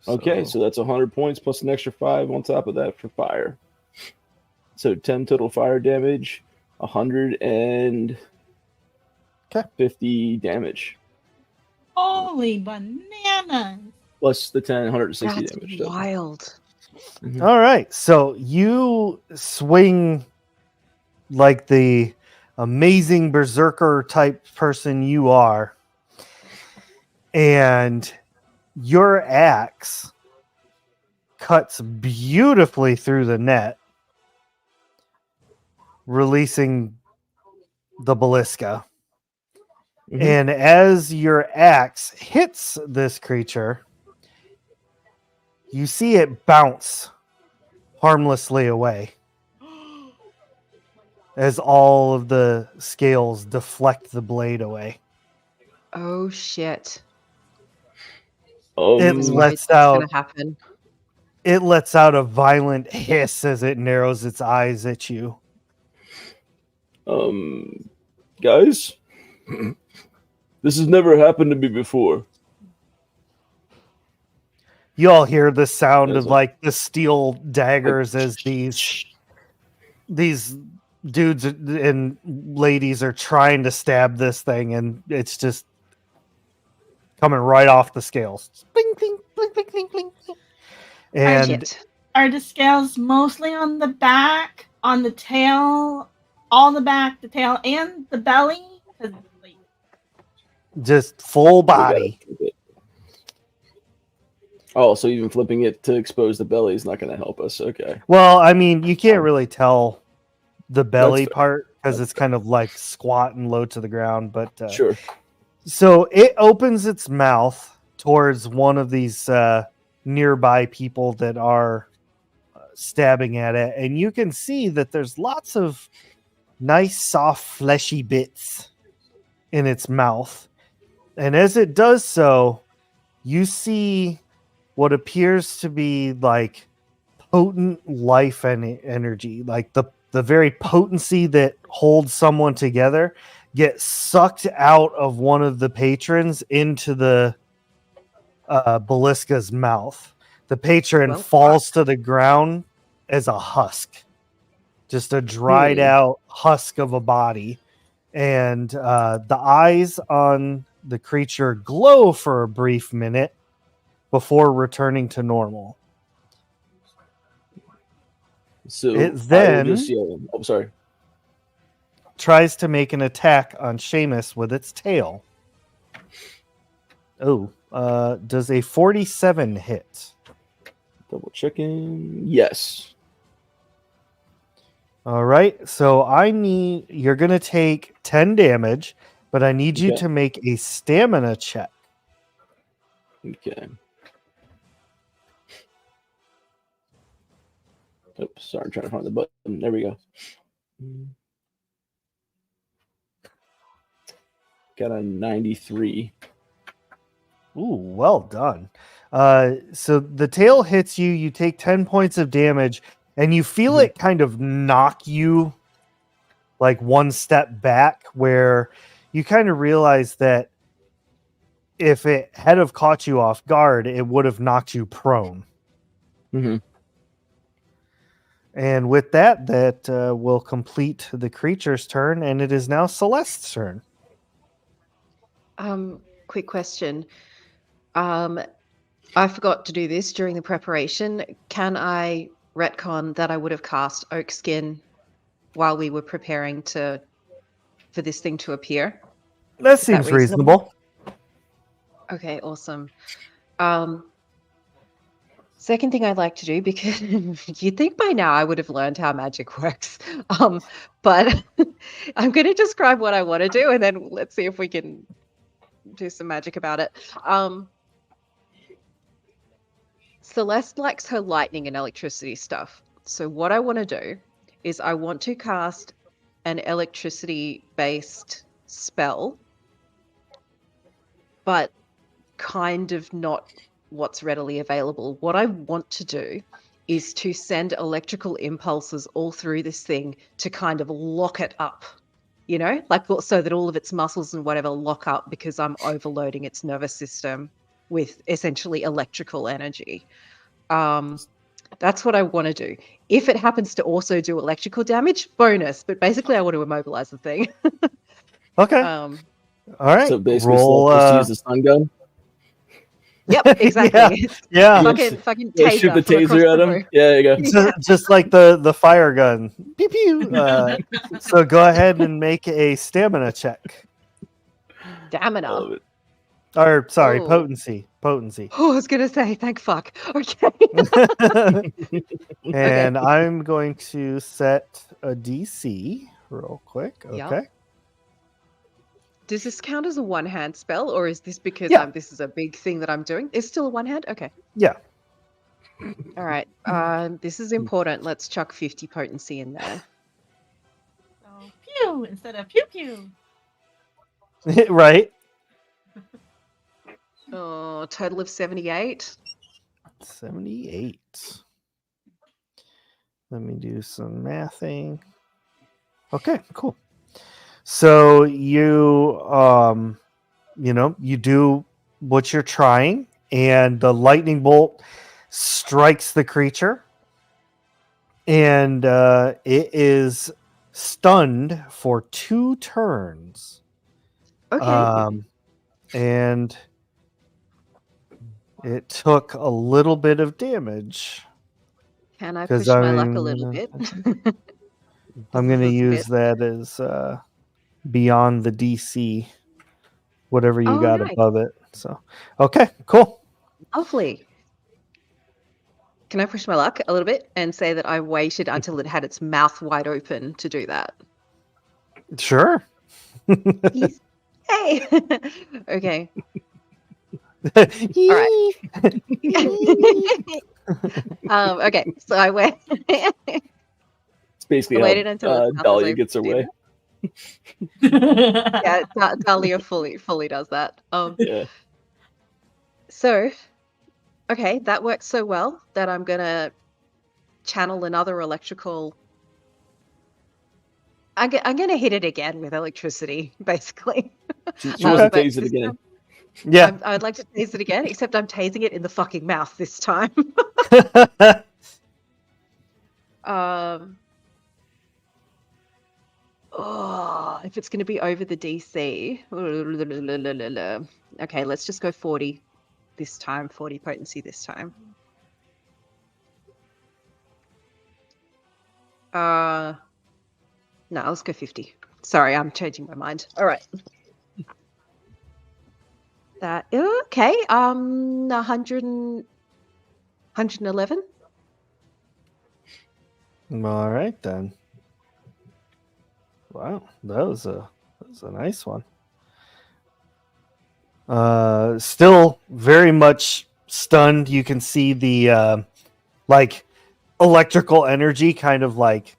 Speaker 4: Okay, so that's 100 points plus an extra 5 on top of that for fire. So 10 total fire damage, 150 damage.
Speaker 3: Holy bananas!
Speaker 4: Plus the 10, 160
Speaker 2: That's
Speaker 4: damage. total.
Speaker 2: wild.
Speaker 4: Mhm.
Speaker 1: All right, so you swing like the amazing berserker type person you are, and your axe cuts beautifully through the net, releasing the Balisca.
Speaker 4: Mhm.
Speaker 1: And as your axe hits this creature, you see it bounce harmlessly away as all of the scales deflect the blade away.
Speaker 2: Oh shit!
Speaker 1: It
Speaker 2: That's
Speaker 1: lets
Speaker 2: what's
Speaker 1: out
Speaker 2: gonna happen.
Speaker 1: it lets out a violent hiss as it narrows its eyes at you.
Speaker 4: Guys, this has never happened to me before.
Speaker 1: You all hear the sound
Speaker 4: That's
Speaker 1: of
Speaker 4: a-
Speaker 1: like the steel daggers as these dudes and ladies are trying to stab this thing, and it's just coming right off the scales. Bling, bling, bling, bling, bling, bling. And
Speaker 2: Shit.
Speaker 3: Are the scales mostly on the back, on the tail, all the back, the tail, and the belly? 'Cause, like,
Speaker 1: just full
Speaker 4: We gotta
Speaker 1: body.
Speaker 4: flip it. Oh, so even flipping it to expose the belly is not going to help us. Okay.
Speaker 1: Well, I mean, you can't really tell the belly
Speaker 4: fair.
Speaker 1: part because
Speaker 4: That's
Speaker 1: it's kind of like squat and low to the ground. But
Speaker 4: Sure.
Speaker 1: so it opens its mouth towards one of these nearby people that are stabbing at it, and you can see that there's lots of nice, soft, fleshy bits in its mouth. And as it does so, you see what appears to be like potent life and energy, like the very potency that holds someone together, get sucked out of one of the patrons into the Balisca's mouth. The patron
Speaker 2: Well,
Speaker 1: falls to the ground as a husk, just a dried out husk of a body. And the eyes on the creature glow for a brief minute before returning to normal.
Speaker 4: So
Speaker 1: It
Speaker 4: I will
Speaker 1: then
Speaker 4: just yell. Oh, sorry.
Speaker 1: tries to make an attack on Seamus with its tail. Oh, does a 47 hit?
Speaker 4: Double checking. Yes.
Speaker 1: All right, so you're going to take 10 damage, but I need you
Speaker 4: Okay.
Speaker 1: to make a stamina check.
Speaker 4: Okay. Oops, sorry, I'm trying to find the button. There we go. Got a 93.
Speaker 1: Ooh, well done. So the tail hits you, you take 10 points of damage, and you feel it kind of knock you like one step back, where you kind of realize that if it had have caught you off guard, it would have knocked you prone.
Speaker 4: Mm-hmm.
Speaker 1: And with that, will complete the creature's turn, and it is now Celeste's turn.
Speaker 2: Quick question. I forgot to do this during the preparation. Can I retcon that I would have cast Oak Skin while we were preparing for this thing to appear?
Speaker 1: That
Speaker 2: Is
Speaker 1: seems
Speaker 2: that reasonable? Okay, awesome. Second thing I'd like to do, because you'd think by now I would have learned how magic works, but I'm going to describe what I want to do, and then let's see if we can do some magic about it. Celeste likes her lightning and electricity stuff. So what I want to do is I want to cast an electricity-based spell, but kind of not what's readily available. What I want to do is to send electrical impulses all through this thing to kind of lock it up, you know, like so that all of its muscles and whatever lock up, because I'm overloading its nervous system with essentially electrical energy. That's what I want to do. If it happens to also do electrical damage, bonus, but basically I want to immobilize the thing.
Speaker 1: Okay. All right.
Speaker 4: So basically,
Speaker 1: roll.
Speaker 4: just use the stun gun.
Speaker 2: Yep, exactly.
Speaker 1: Yeah.
Speaker 2: Fucking
Speaker 4: Yeah,
Speaker 2: taser.
Speaker 4: shoot the
Speaker 2: from across
Speaker 4: taser at
Speaker 2: the
Speaker 4: him.
Speaker 2: room.
Speaker 4: Yeah, there you go.
Speaker 1: Just like the fire gun. Pew pew. So go ahead and make a stamina check.
Speaker 2: Stamina.
Speaker 4: I love it.
Speaker 1: Or sorry,
Speaker 2: Oh.
Speaker 1: potency.
Speaker 2: Oh, I was gonna say, thank fuck. Okay.
Speaker 1: And I'm going to set a DC real quick. Okay.
Speaker 2: Yep. Does this count as a one-hand spell, or is this because this is a big thing that I'm doing? It's still a one-hand? Okay.
Speaker 1: Yeah.
Speaker 2: All right. This is important. Let's chuck 50 potency in there.
Speaker 3: So pew instead of pew pew.
Speaker 1: Right.
Speaker 2: Oh, total of 78.
Speaker 1: 78. Let me do some mathing. Okay, cool. So you do what you're trying, and the lightning bolt strikes the creature, and it is stunned for 2 turns.
Speaker 2: Okay.
Speaker 1: And it took a little bit of damage.
Speaker 2: Can I push my luck a little bit?
Speaker 1: I'm going to use that as beyond the DC, whatever you got
Speaker 2: nice.
Speaker 1: above it. So, okay, cool.
Speaker 2: Lovely. Can I push my luck a little bit and say that I waited until it had its mouth wide open to do that?
Speaker 1: Sure.
Speaker 2: Please. Hey. Okay. All right. Okay. So I went.
Speaker 4: It's basically
Speaker 2: waited
Speaker 4: how
Speaker 2: until
Speaker 4: Dahlia gets away.
Speaker 2: Yeah, Dahlia fully does that.
Speaker 4: Yeah.
Speaker 2: So, okay, that works so well that I'm gonna channel another electrical. I'm gonna hit it again with electricity, basically.
Speaker 4: She wants to
Speaker 2: But
Speaker 4: tase it
Speaker 2: this
Speaker 4: again.
Speaker 2: time,
Speaker 1: Yeah.
Speaker 2: I'd like to tase it again, except I'm tasing it in the fucking mouth this time. If it's going to be over the DC. Okay, let's just go 40. this time, 40 potency this time. No, let's go 50. Sorry, I'm changing my mind. All right. That okay. 111.
Speaker 1: All right then. Wow, that was a nice one. Still very much stunned. You can see the like electrical energy kind of like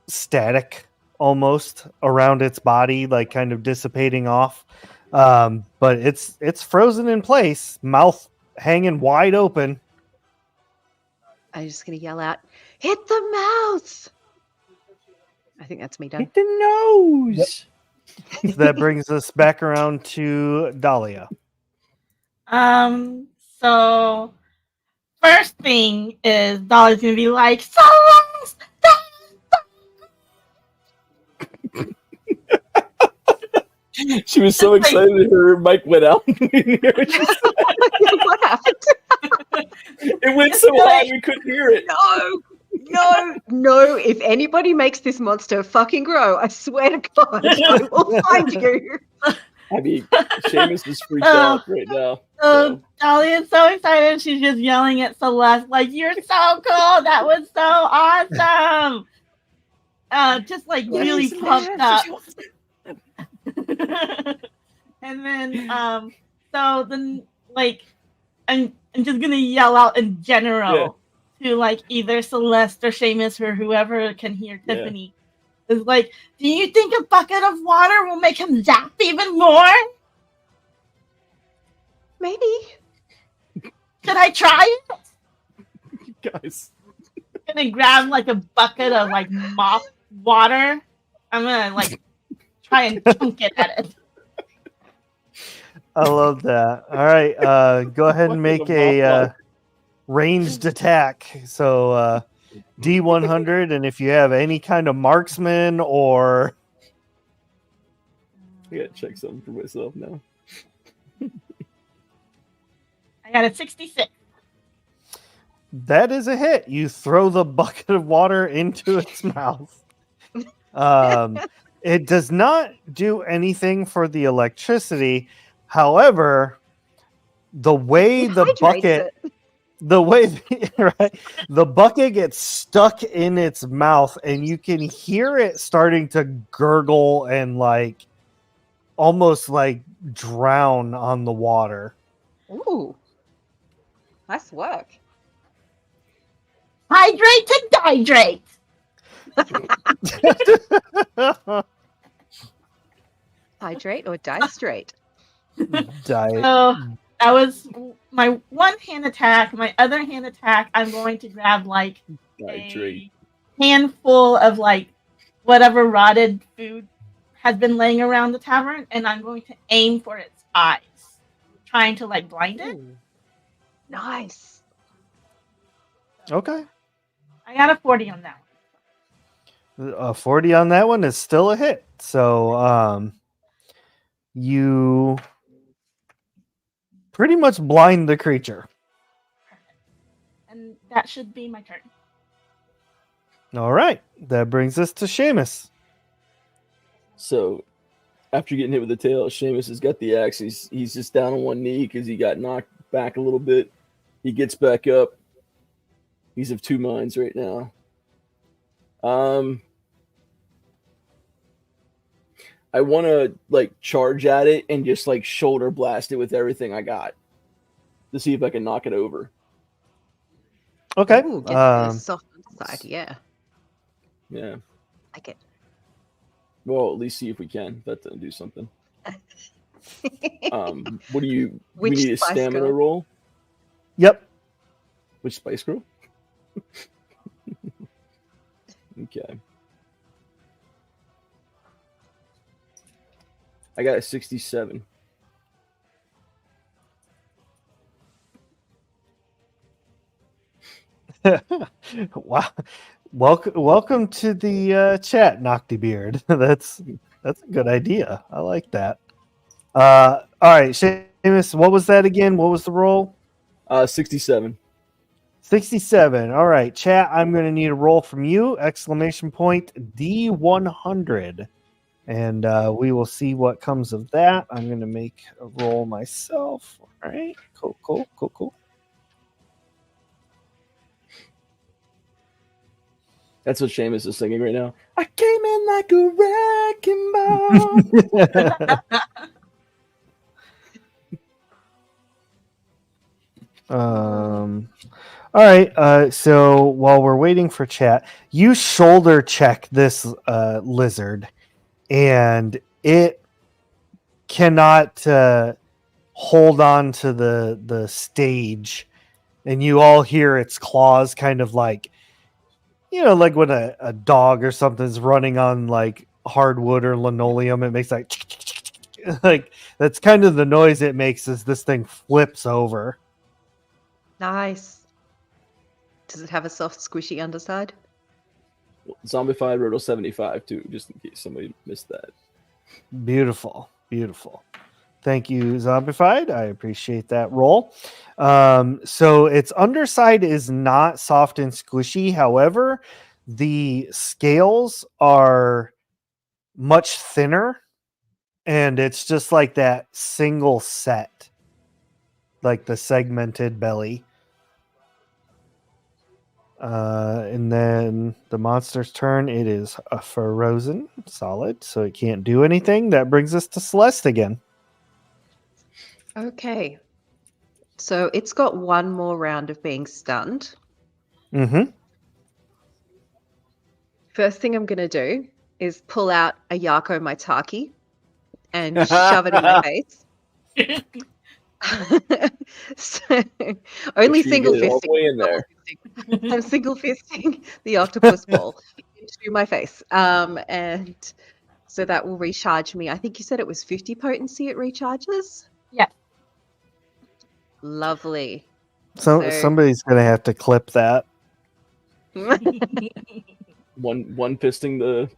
Speaker 1: static almost around its body, like kind of dissipating off. But it's frozen in place, mouth hanging wide open.
Speaker 2: I'm just gonna yell out, "Hit the mouth!" I think that's me done.
Speaker 4: Hit the nose.
Speaker 1: So that brings us back around to Dahlia.
Speaker 3: So first thing is Dolly's gonna be like, Celeste!
Speaker 4: She was so excited her mic went out. It
Speaker 2: What happened?
Speaker 4: went so high we couldn't hear it.
Speaker 2: No. If anybody makes this monster fucking grow, I swear to God, I will find you.
Speaker 4: I mean, Seamus is freaked out right now. So.
Speaker 3: Dolly is so excited. She's just yelling at Celeste, like, "You're so cool! That was so awesome!" Just like really pumped up. And then, so then, like, I'm just gonna yell out in general to like either Celeste or Seamus or whoever can hear Tiffany. Is like, do you think a bucket of water will make him zap even more?
Speaker 2: Maybe.
Speaker 3: Should I try it?
Speaker 4: Guys.
Speaker 3: I'm gonna grab like a bucket of like mop water. I'm gonna like try and chunk it at it.
Speaker 1: I love that. All right, go ahead and make a ranged attack. So D100, and if you have any kind of marksman or...
Speaker 4: I gotta check something for myself now.
Speaker 3: I got a 66.
Speaker 1: That is a hit. You throw the bucket of water into its mouth. It does not do anything for the electricity. However, the way the bucket... The way the bucket gets stuck in its mouth, and you can hear it starting to gurgle and like almost like drown on the water.
Speaker 2: Ooh, nice work.
Speaker 3: Hydrate to dihydrate.
Speaker 2: Hydrate or die straight?
Speaker 1: Diet.
Speaker 3: So that was my one hand attack. My other hand attack, I'm going to grab like a handful of like whatever rotted food has been laying around the tavern, and I'm going to aim for its eyes, trying to like blind it.
Speaker 2: Ooh. Nice.
Speaker 1: Okay.
Speaker 3: I got a 40 on that one.
Speaker 1: A 40 on that one is still a hit. So you pretty much blind the creature.
Speaker 3: And that should be my turn.
Speaker 1: All right. That brings us to Seamus.
Speaker 4: So, after getting hit with the tail, Seamus has got the axe. He's just down on one knee because he got knocked back a little bit. He gets back up. He's of two minds right now. I want to like charge at it and just like shoulder blast it with everything I got to see if I can knock it over.
Speaker 1: Okay.
Speaker 2: Ooh, get the soft side, yeah.
Speaker 4: Yeah.
Speaker 2: Like it.
Speaker 4: Well, at least see if we can. That doesn't do something. What do you?
Speaker 2: Which
Speaker 4: we need a
Speaker 2: spice
Speaker 4: stamina
Speaker 2: girl?
Speaker 4: roll.
Speaker 1: Yep.
Speaker 4: Which spice girl? Okay. I got a 67.
Speaker 1: Wow. Welcome to the chat, Noctibeard. That's a good idea. I like that. All right, Seamus, Seamus, what was that again? What was the roll?
Speaker 4: 67.
Speaker 1: 67. All right, chat. I'm going to need a roll from you! Exclamation point D100, and we will see what comes of that. I'm going to make a roll myself. All right, cool.
Speaker 4: That's what Seamus is singing right now. I came in like a wrecking ball.
Speaker 1: All right. So while we're waiting for chat, you shoulder check this lizard, and it cannot hold on to the stage, and you all hear its claws kind of like, like when a dog or something's running on like hardwood or linoleum, it makes like like that's kind of the noise it makes as this thing flips over.
Speaker 2: Nice. Does it have a soft, squishy underside?
Speaker 4: Zombified Roto 75 too, just in case somebody missed that.
Speaker 1: Beautiful. Thank you, Zombified. I appreciate that roll. So its underside is not soft and squishy. However, the scales are much thinner, and it's just like that single set, like the segmented belly. And then the monster's turn. It is a frozen solid, so it can't do anything. That brings us to Celeste again.
Speaker 2: Okay. So it's got one more round of being stunned.
Speaker 1: Mm-hmm.
Speaker 2: First thing I'm going to do is pull out a Yako Maitake and shove it in my face. So, only single fisting.
Speaker 4: In there.
Speaker 2: I'm single fisting the octopus ball into my face. And so that will recharge me. I think you said it was 50 potency it recharges?
Speaker 3: Yeah.
Speaker 2: Lovely.
Speaker 1: So somebody's gonna have to clip that.
Speaker 4: One fisting the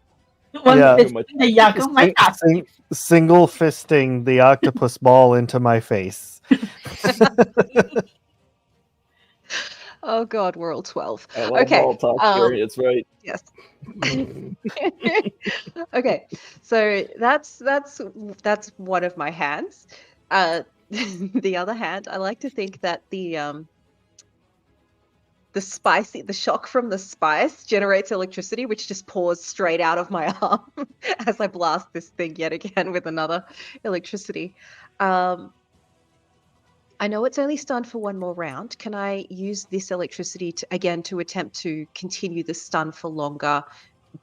Speaker 3: the Yaku Maitake.
Speaker 1: Single fisting the octopus ball into my face.
Speaker 2: Oh God, we're all 12.
Speaker 4: I love
Speaker 2: Okay.
Speaker 4: all talk, Gary, it's right.
Speaker 2: Yes. Okay, so that's one of my hands. The other hand, I like to think that the shock from the spice generates electricity, which just pours straight out of my arm as I blast this thing yet again with another electricity. I know it's only stunned for one more round. Can I use this electricity to attempt to continue the stun for longer,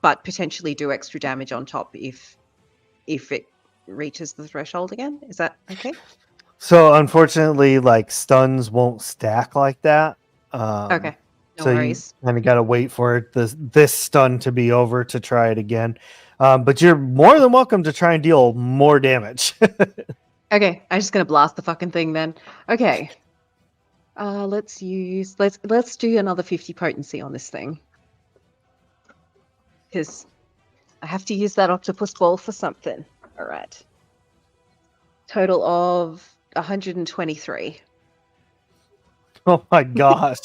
Speaker 2: but potentially do extra damage on top if it reaches the threshold again? Is that okay?
Speaker 1: So unfortunately, like stuns won't stack like that.
Speaker 2: Okay. No
Speaker 1: so
Speaker 2: worries.
Speaker 1: You kind of got to wait for this stun to be over to try it again. But you're more than welcome to try and deal more damage.
Speaker 2: Okay, I'm just gonna blast the fucking thing then. Okay. Let's do another 50 potency on this thing. Because I have to use that octopus ball for something. Alright. Total of 123.
Speaker 1: Oh my gosh.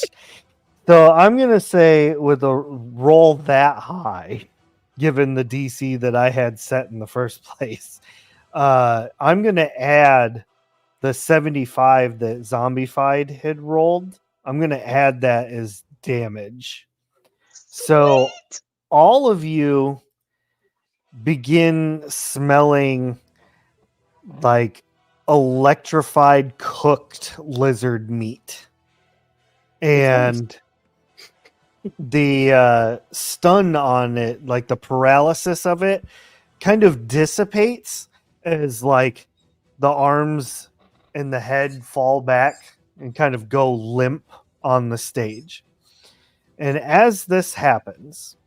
Speaker 1: So I'm gonna say with a roll that high, given the DC that I had set in the first place, I'm going to add the 75 that Zombified had rolled. I'm going to add that as damage.
Speaker 2: Sweet.
Speaker 1: So all of you begin smelling like electrified cooked lizard meat. And the stun on it, like the paralysis of it, kind of dissipates as like the arms and the head fall back and kind of go limp on the stage. And as this happens,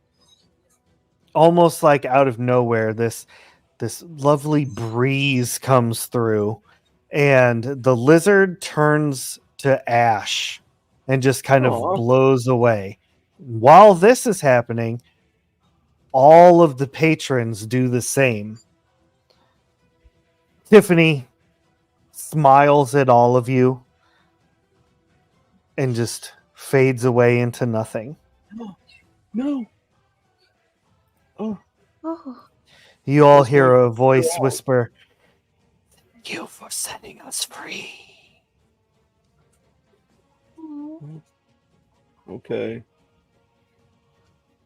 Speaker 1: almost like out of nowhere, this lovely breeze comes through, and the lizard turns to ash and just kind of blows away. While this is happening, all of the patrons do the same. Tiffany, smiles at all of you, and just fades away into nothing.
Speaker 4: No. Oh,
Speaker 2: Oh,
Speaker 1: You all
Speaker 4: Let's
Speaker 1: hear
Speaker 4: go.
Speaker 1: a voice
Speaker 4: Go out.
Speaker 1: whisper, "Thank you for setting us free."
Speaker 4: okay.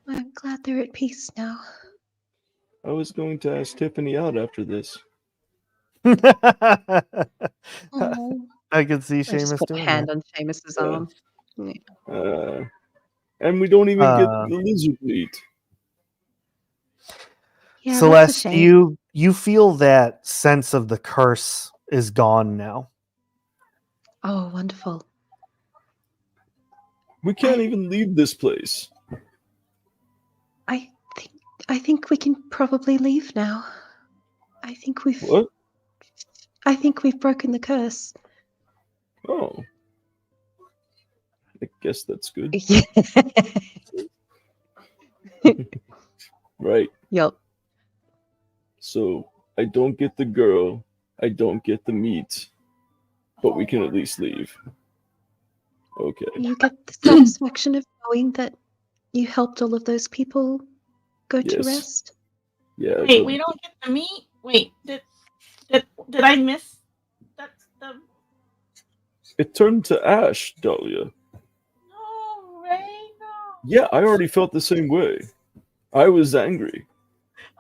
Speaker 2: I'm glad they're at peace now.
Speaker 4: I was going to ask Tiffany out after this.
Speaker 2: Oh,
Speaker 1: I can see
Speaker 2: I just
Speaker 1: Seamus
Speaker 2: put a
Speaker 1: doing
Speaker 2: hand
Speaker 1: that.
Speaker 2: on Seamus's
Speaker 4: Yeah.
Speaker 2: arm. Yeah.
Speaker 4: And we don't even get
Speaker 1: Uh,
Speaker 4: the lizard meat.
Speaker 2: Yeah, that's a
Speaker 1: Celeste,
Speaker 2: shame.
Speaker 1: you feel that sense of the curse is gone now.
Speaker 2: Oh, wonderful.
Speaker 4: We can't
Speaker 2: I-
Speaker 4: even leave this place.
Speaker 2: I think we can probably leave now. I think we've
Speaker 4: What?
Speaker 2: broken the curse.
Speaker 4: Oh. I guess that's good. Right.
Speaker 2: Yup.
Speaker 4: So I don't get the girl. I don't get the meat. But we can at least leave. Okay.
Speaker 2: You get the satisfaction of knowing that you helped all of those people go to
Speaker 4: Yes.
Speaker 2: rest.
Speaker 4: Yeah.
Speaker 3: Wait, we don't get the meat. Wait, did I miss? That's the
Speaker 4: It turned to ash, Dahlia.
Speaker 3: no, Ray, no.
Speaker 4: Yeah, I already felt the same way. I was angry.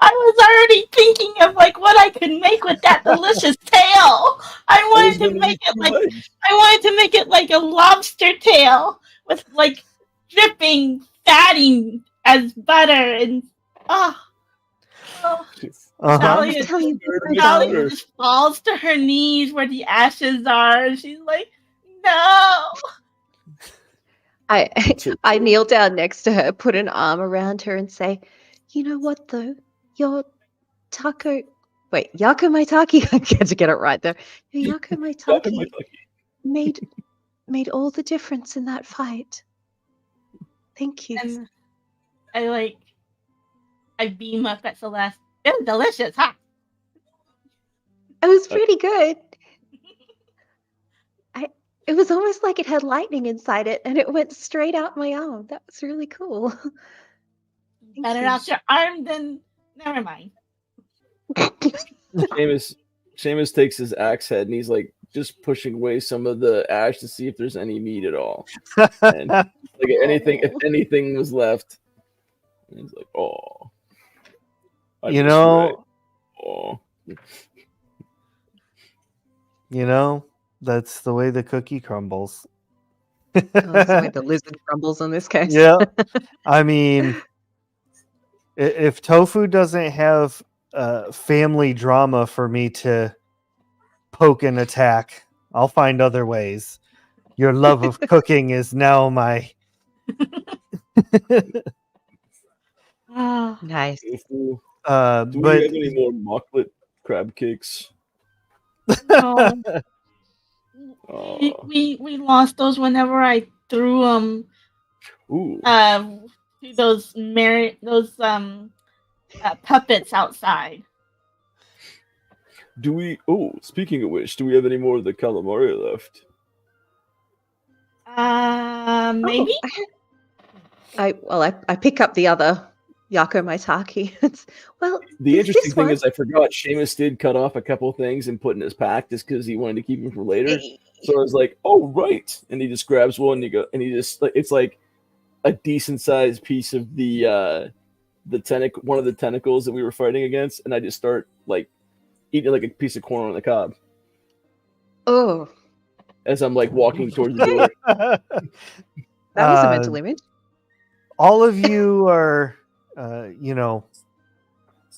Speaker 3: I was already thinking of like what I could make with that delicious tail. I wanted to make it like I wanted to make it like a lobster tail with like dripping fatty as butter and oh.
Speaker 1: Uh-huh.
Speaker 3: Dahlia,
Speaker 2: Tell you
Speaker 3: Dahlia just falls to her knees where the ashes are, and she's like, "No."
Speaker 2: I kneel down next to her, put an arm around her, and say, "You know what, though? Your taco. Wait, Yako Maitaki. I get to get it right there. Your Yako Maitaki made all the difference in that fight. Thank you."
Speaker 3: And I beam up at Celeste. It's delicious, huh?
Speaker 2: It was pretty good. It was almost like it had lightning inside it, and it went straight out my arm. That was really cool.
Speaker 3: Better out your arm than. Never mind.
Speaker 4: Seamus takes his axe head and he's like just pushing away some of the ash to see if there's any meat at all. And like if anything was left. And he's like, "Oh,
Speaker 1: You know,
Speaker 4: oh,
Speaker 1: you know, that's the way the cookie crumbles.
Speaker 2: That's the way the lizard crumbles in this case.
Speaker 1: Yeah. I mean, if tofu doesn't have family drama for me to poke and attack, I'll find other ways. Your love of cooking is now my.
Speaker 2: Nice.
Speaker 4: Do we
Speaker 1: But
Speaker 4: have any more mocklet crab cakes?
Speaker 3: No.
Speaker 4: Oh.
Speaker 3: We lost those whenever I threw
Speaker 4: Ooh.
Speaker 3: those puppets outside.
Speaker 4: Do we? Oh, speaking of which, do we have any more of the calamari left?
Speaker 3: Maybe.
Speaker 2: I pick up the other Yako Maitaki. Well,
Speaker 4: The
Speaker 2: it's
Speaker 4: interesting
Speaker 2: this
Speaker 4: thing
Speaker 2: one.
Speaker 4: is, I forgot Seamus did cut off a couple things and put in his pack just because he wanted to keep them for later. So I was like, "Oh, right!" And he just grabs one and it's like a decent sized piece of the one of the tentacles that we were fighting against, and I just start like eating like a piece of corn on the cob
Speaker 2: Oh,
Speaker 4: as I'm like walking towards the door.
Speaker 2: that was a mental image.
Speaker 1: all of you are,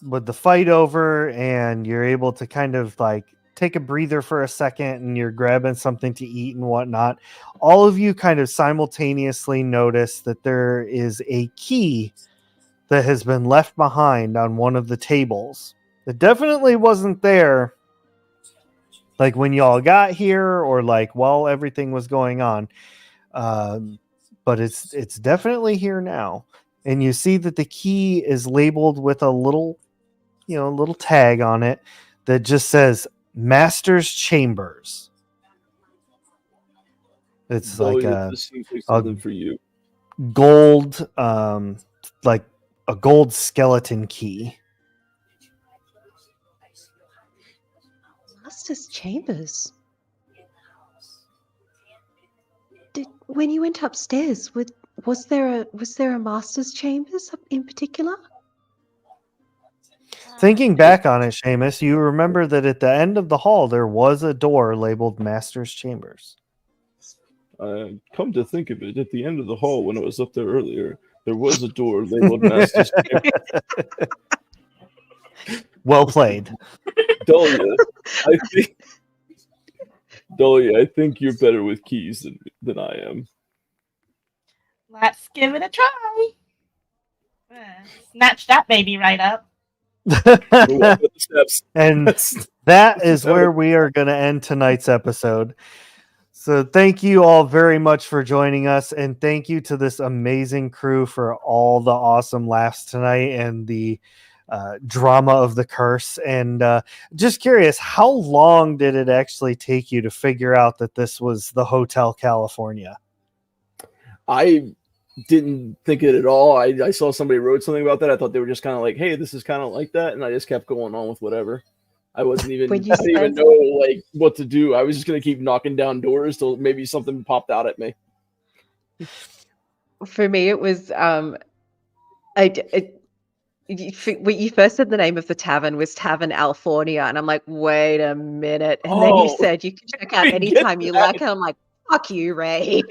Speaker 1: with the fight over, and you're able to kind of like take a breather for a second, and you're grabbing something to eat and whatnot. All of you kind of simultaneously notice that there is a key that has been left behind on one of the tables. It definitely wasn't there like when y'all got here or like while everything was going on. But it's definitely here now. And you see that the key is labeled with a little tag on it that just says Master's Chambers. It's like
Speaker 4: This seems like something for you.
Speaker 1: gold, like a gold skeleton key.
Speaker 2: Master's Chambers. When you went upstairs, was there a Master's Chambers in particular?
Speaker 1: Thinking back on it, Seamus, you remember that at the end of the hall there was a door labeled Master's Chambers.
Speaker 4: Come to think of it, at the end of the hall when I was up there earlier, there was a door labeled Master's Chambers.
Speaker 1: Well played.
Speaker 4: Dahlia, I think you're better with keys than I am.
Speaker 3: Let's give it a try. Snatch that baby right up.
Speaker 1: And that is where we are going to end tonight's episode. So thank you all very much for joining us, and thank you to this amazing crew for all the awesome laughs tonight and the drama of the curse. And just curious, how long did it actually take you to figure out that this was the Hotel California?
Speaker 4: I didn't think it at all. I saw somebody wrote something about that. I thought they were just kind of like, hey, this is kind of like that, and I just kept going on with whatever. I wasn't even, I didn't even know like what to do. I was just gonna keep knocking down doors till maybe something popped out at me.
Speaker 2: For me, it was you first said the name of the tavern was Tavern California, and I'm like, wait a minute. And then you said you can check out anytime you like, and I'm like, fuck you, Ray.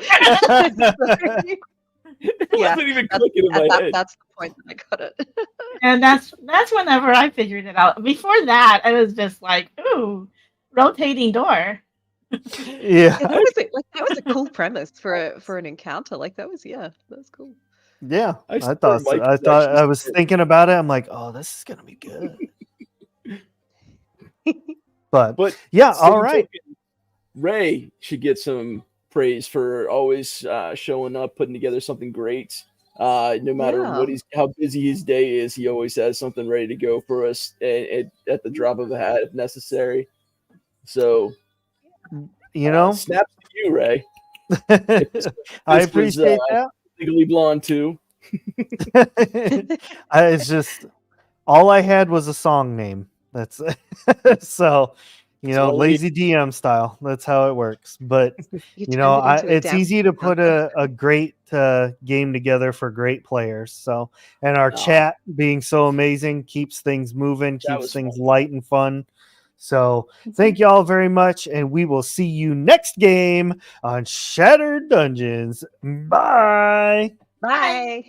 Speaker 4: It wasn't even clicking in my head.
Speaker 2: That's the point that I got it.
Speaker 3: And that's whenever I figured it out. Before that, I was just like, ooh, rotating door.
Speaker 1: Yeah,
Speaker 2: that was a cool premise for an encounter. Like that was cool.
Speaker 1: Yeah, I thought so. I was thinking about it. I'm like, oh, this is gonna be good. but yeah, all right.
Speaker 4: Ray should get some praise for always showing up, putting together something great. No matter how busy his day is, he always has something ready to go for us at the drop of a hat if necessary. So,
Speaker 1: snaps
Speaker 4: to you, Ray.
Speaker 1: I appreciate that.
Speaker 4: Legally Blonde too.
Speaker 1: It's just all I had was a song name. That's so. Lazy DM style. That's how it works. But it's easy to put a great game together for great players. So, and our chat being so amazing keeps things moving, keeps things light and fun. So, thank you all very much, and we will see you next game on Shattered Dungeons. Bye.
Speaker 2: Bye.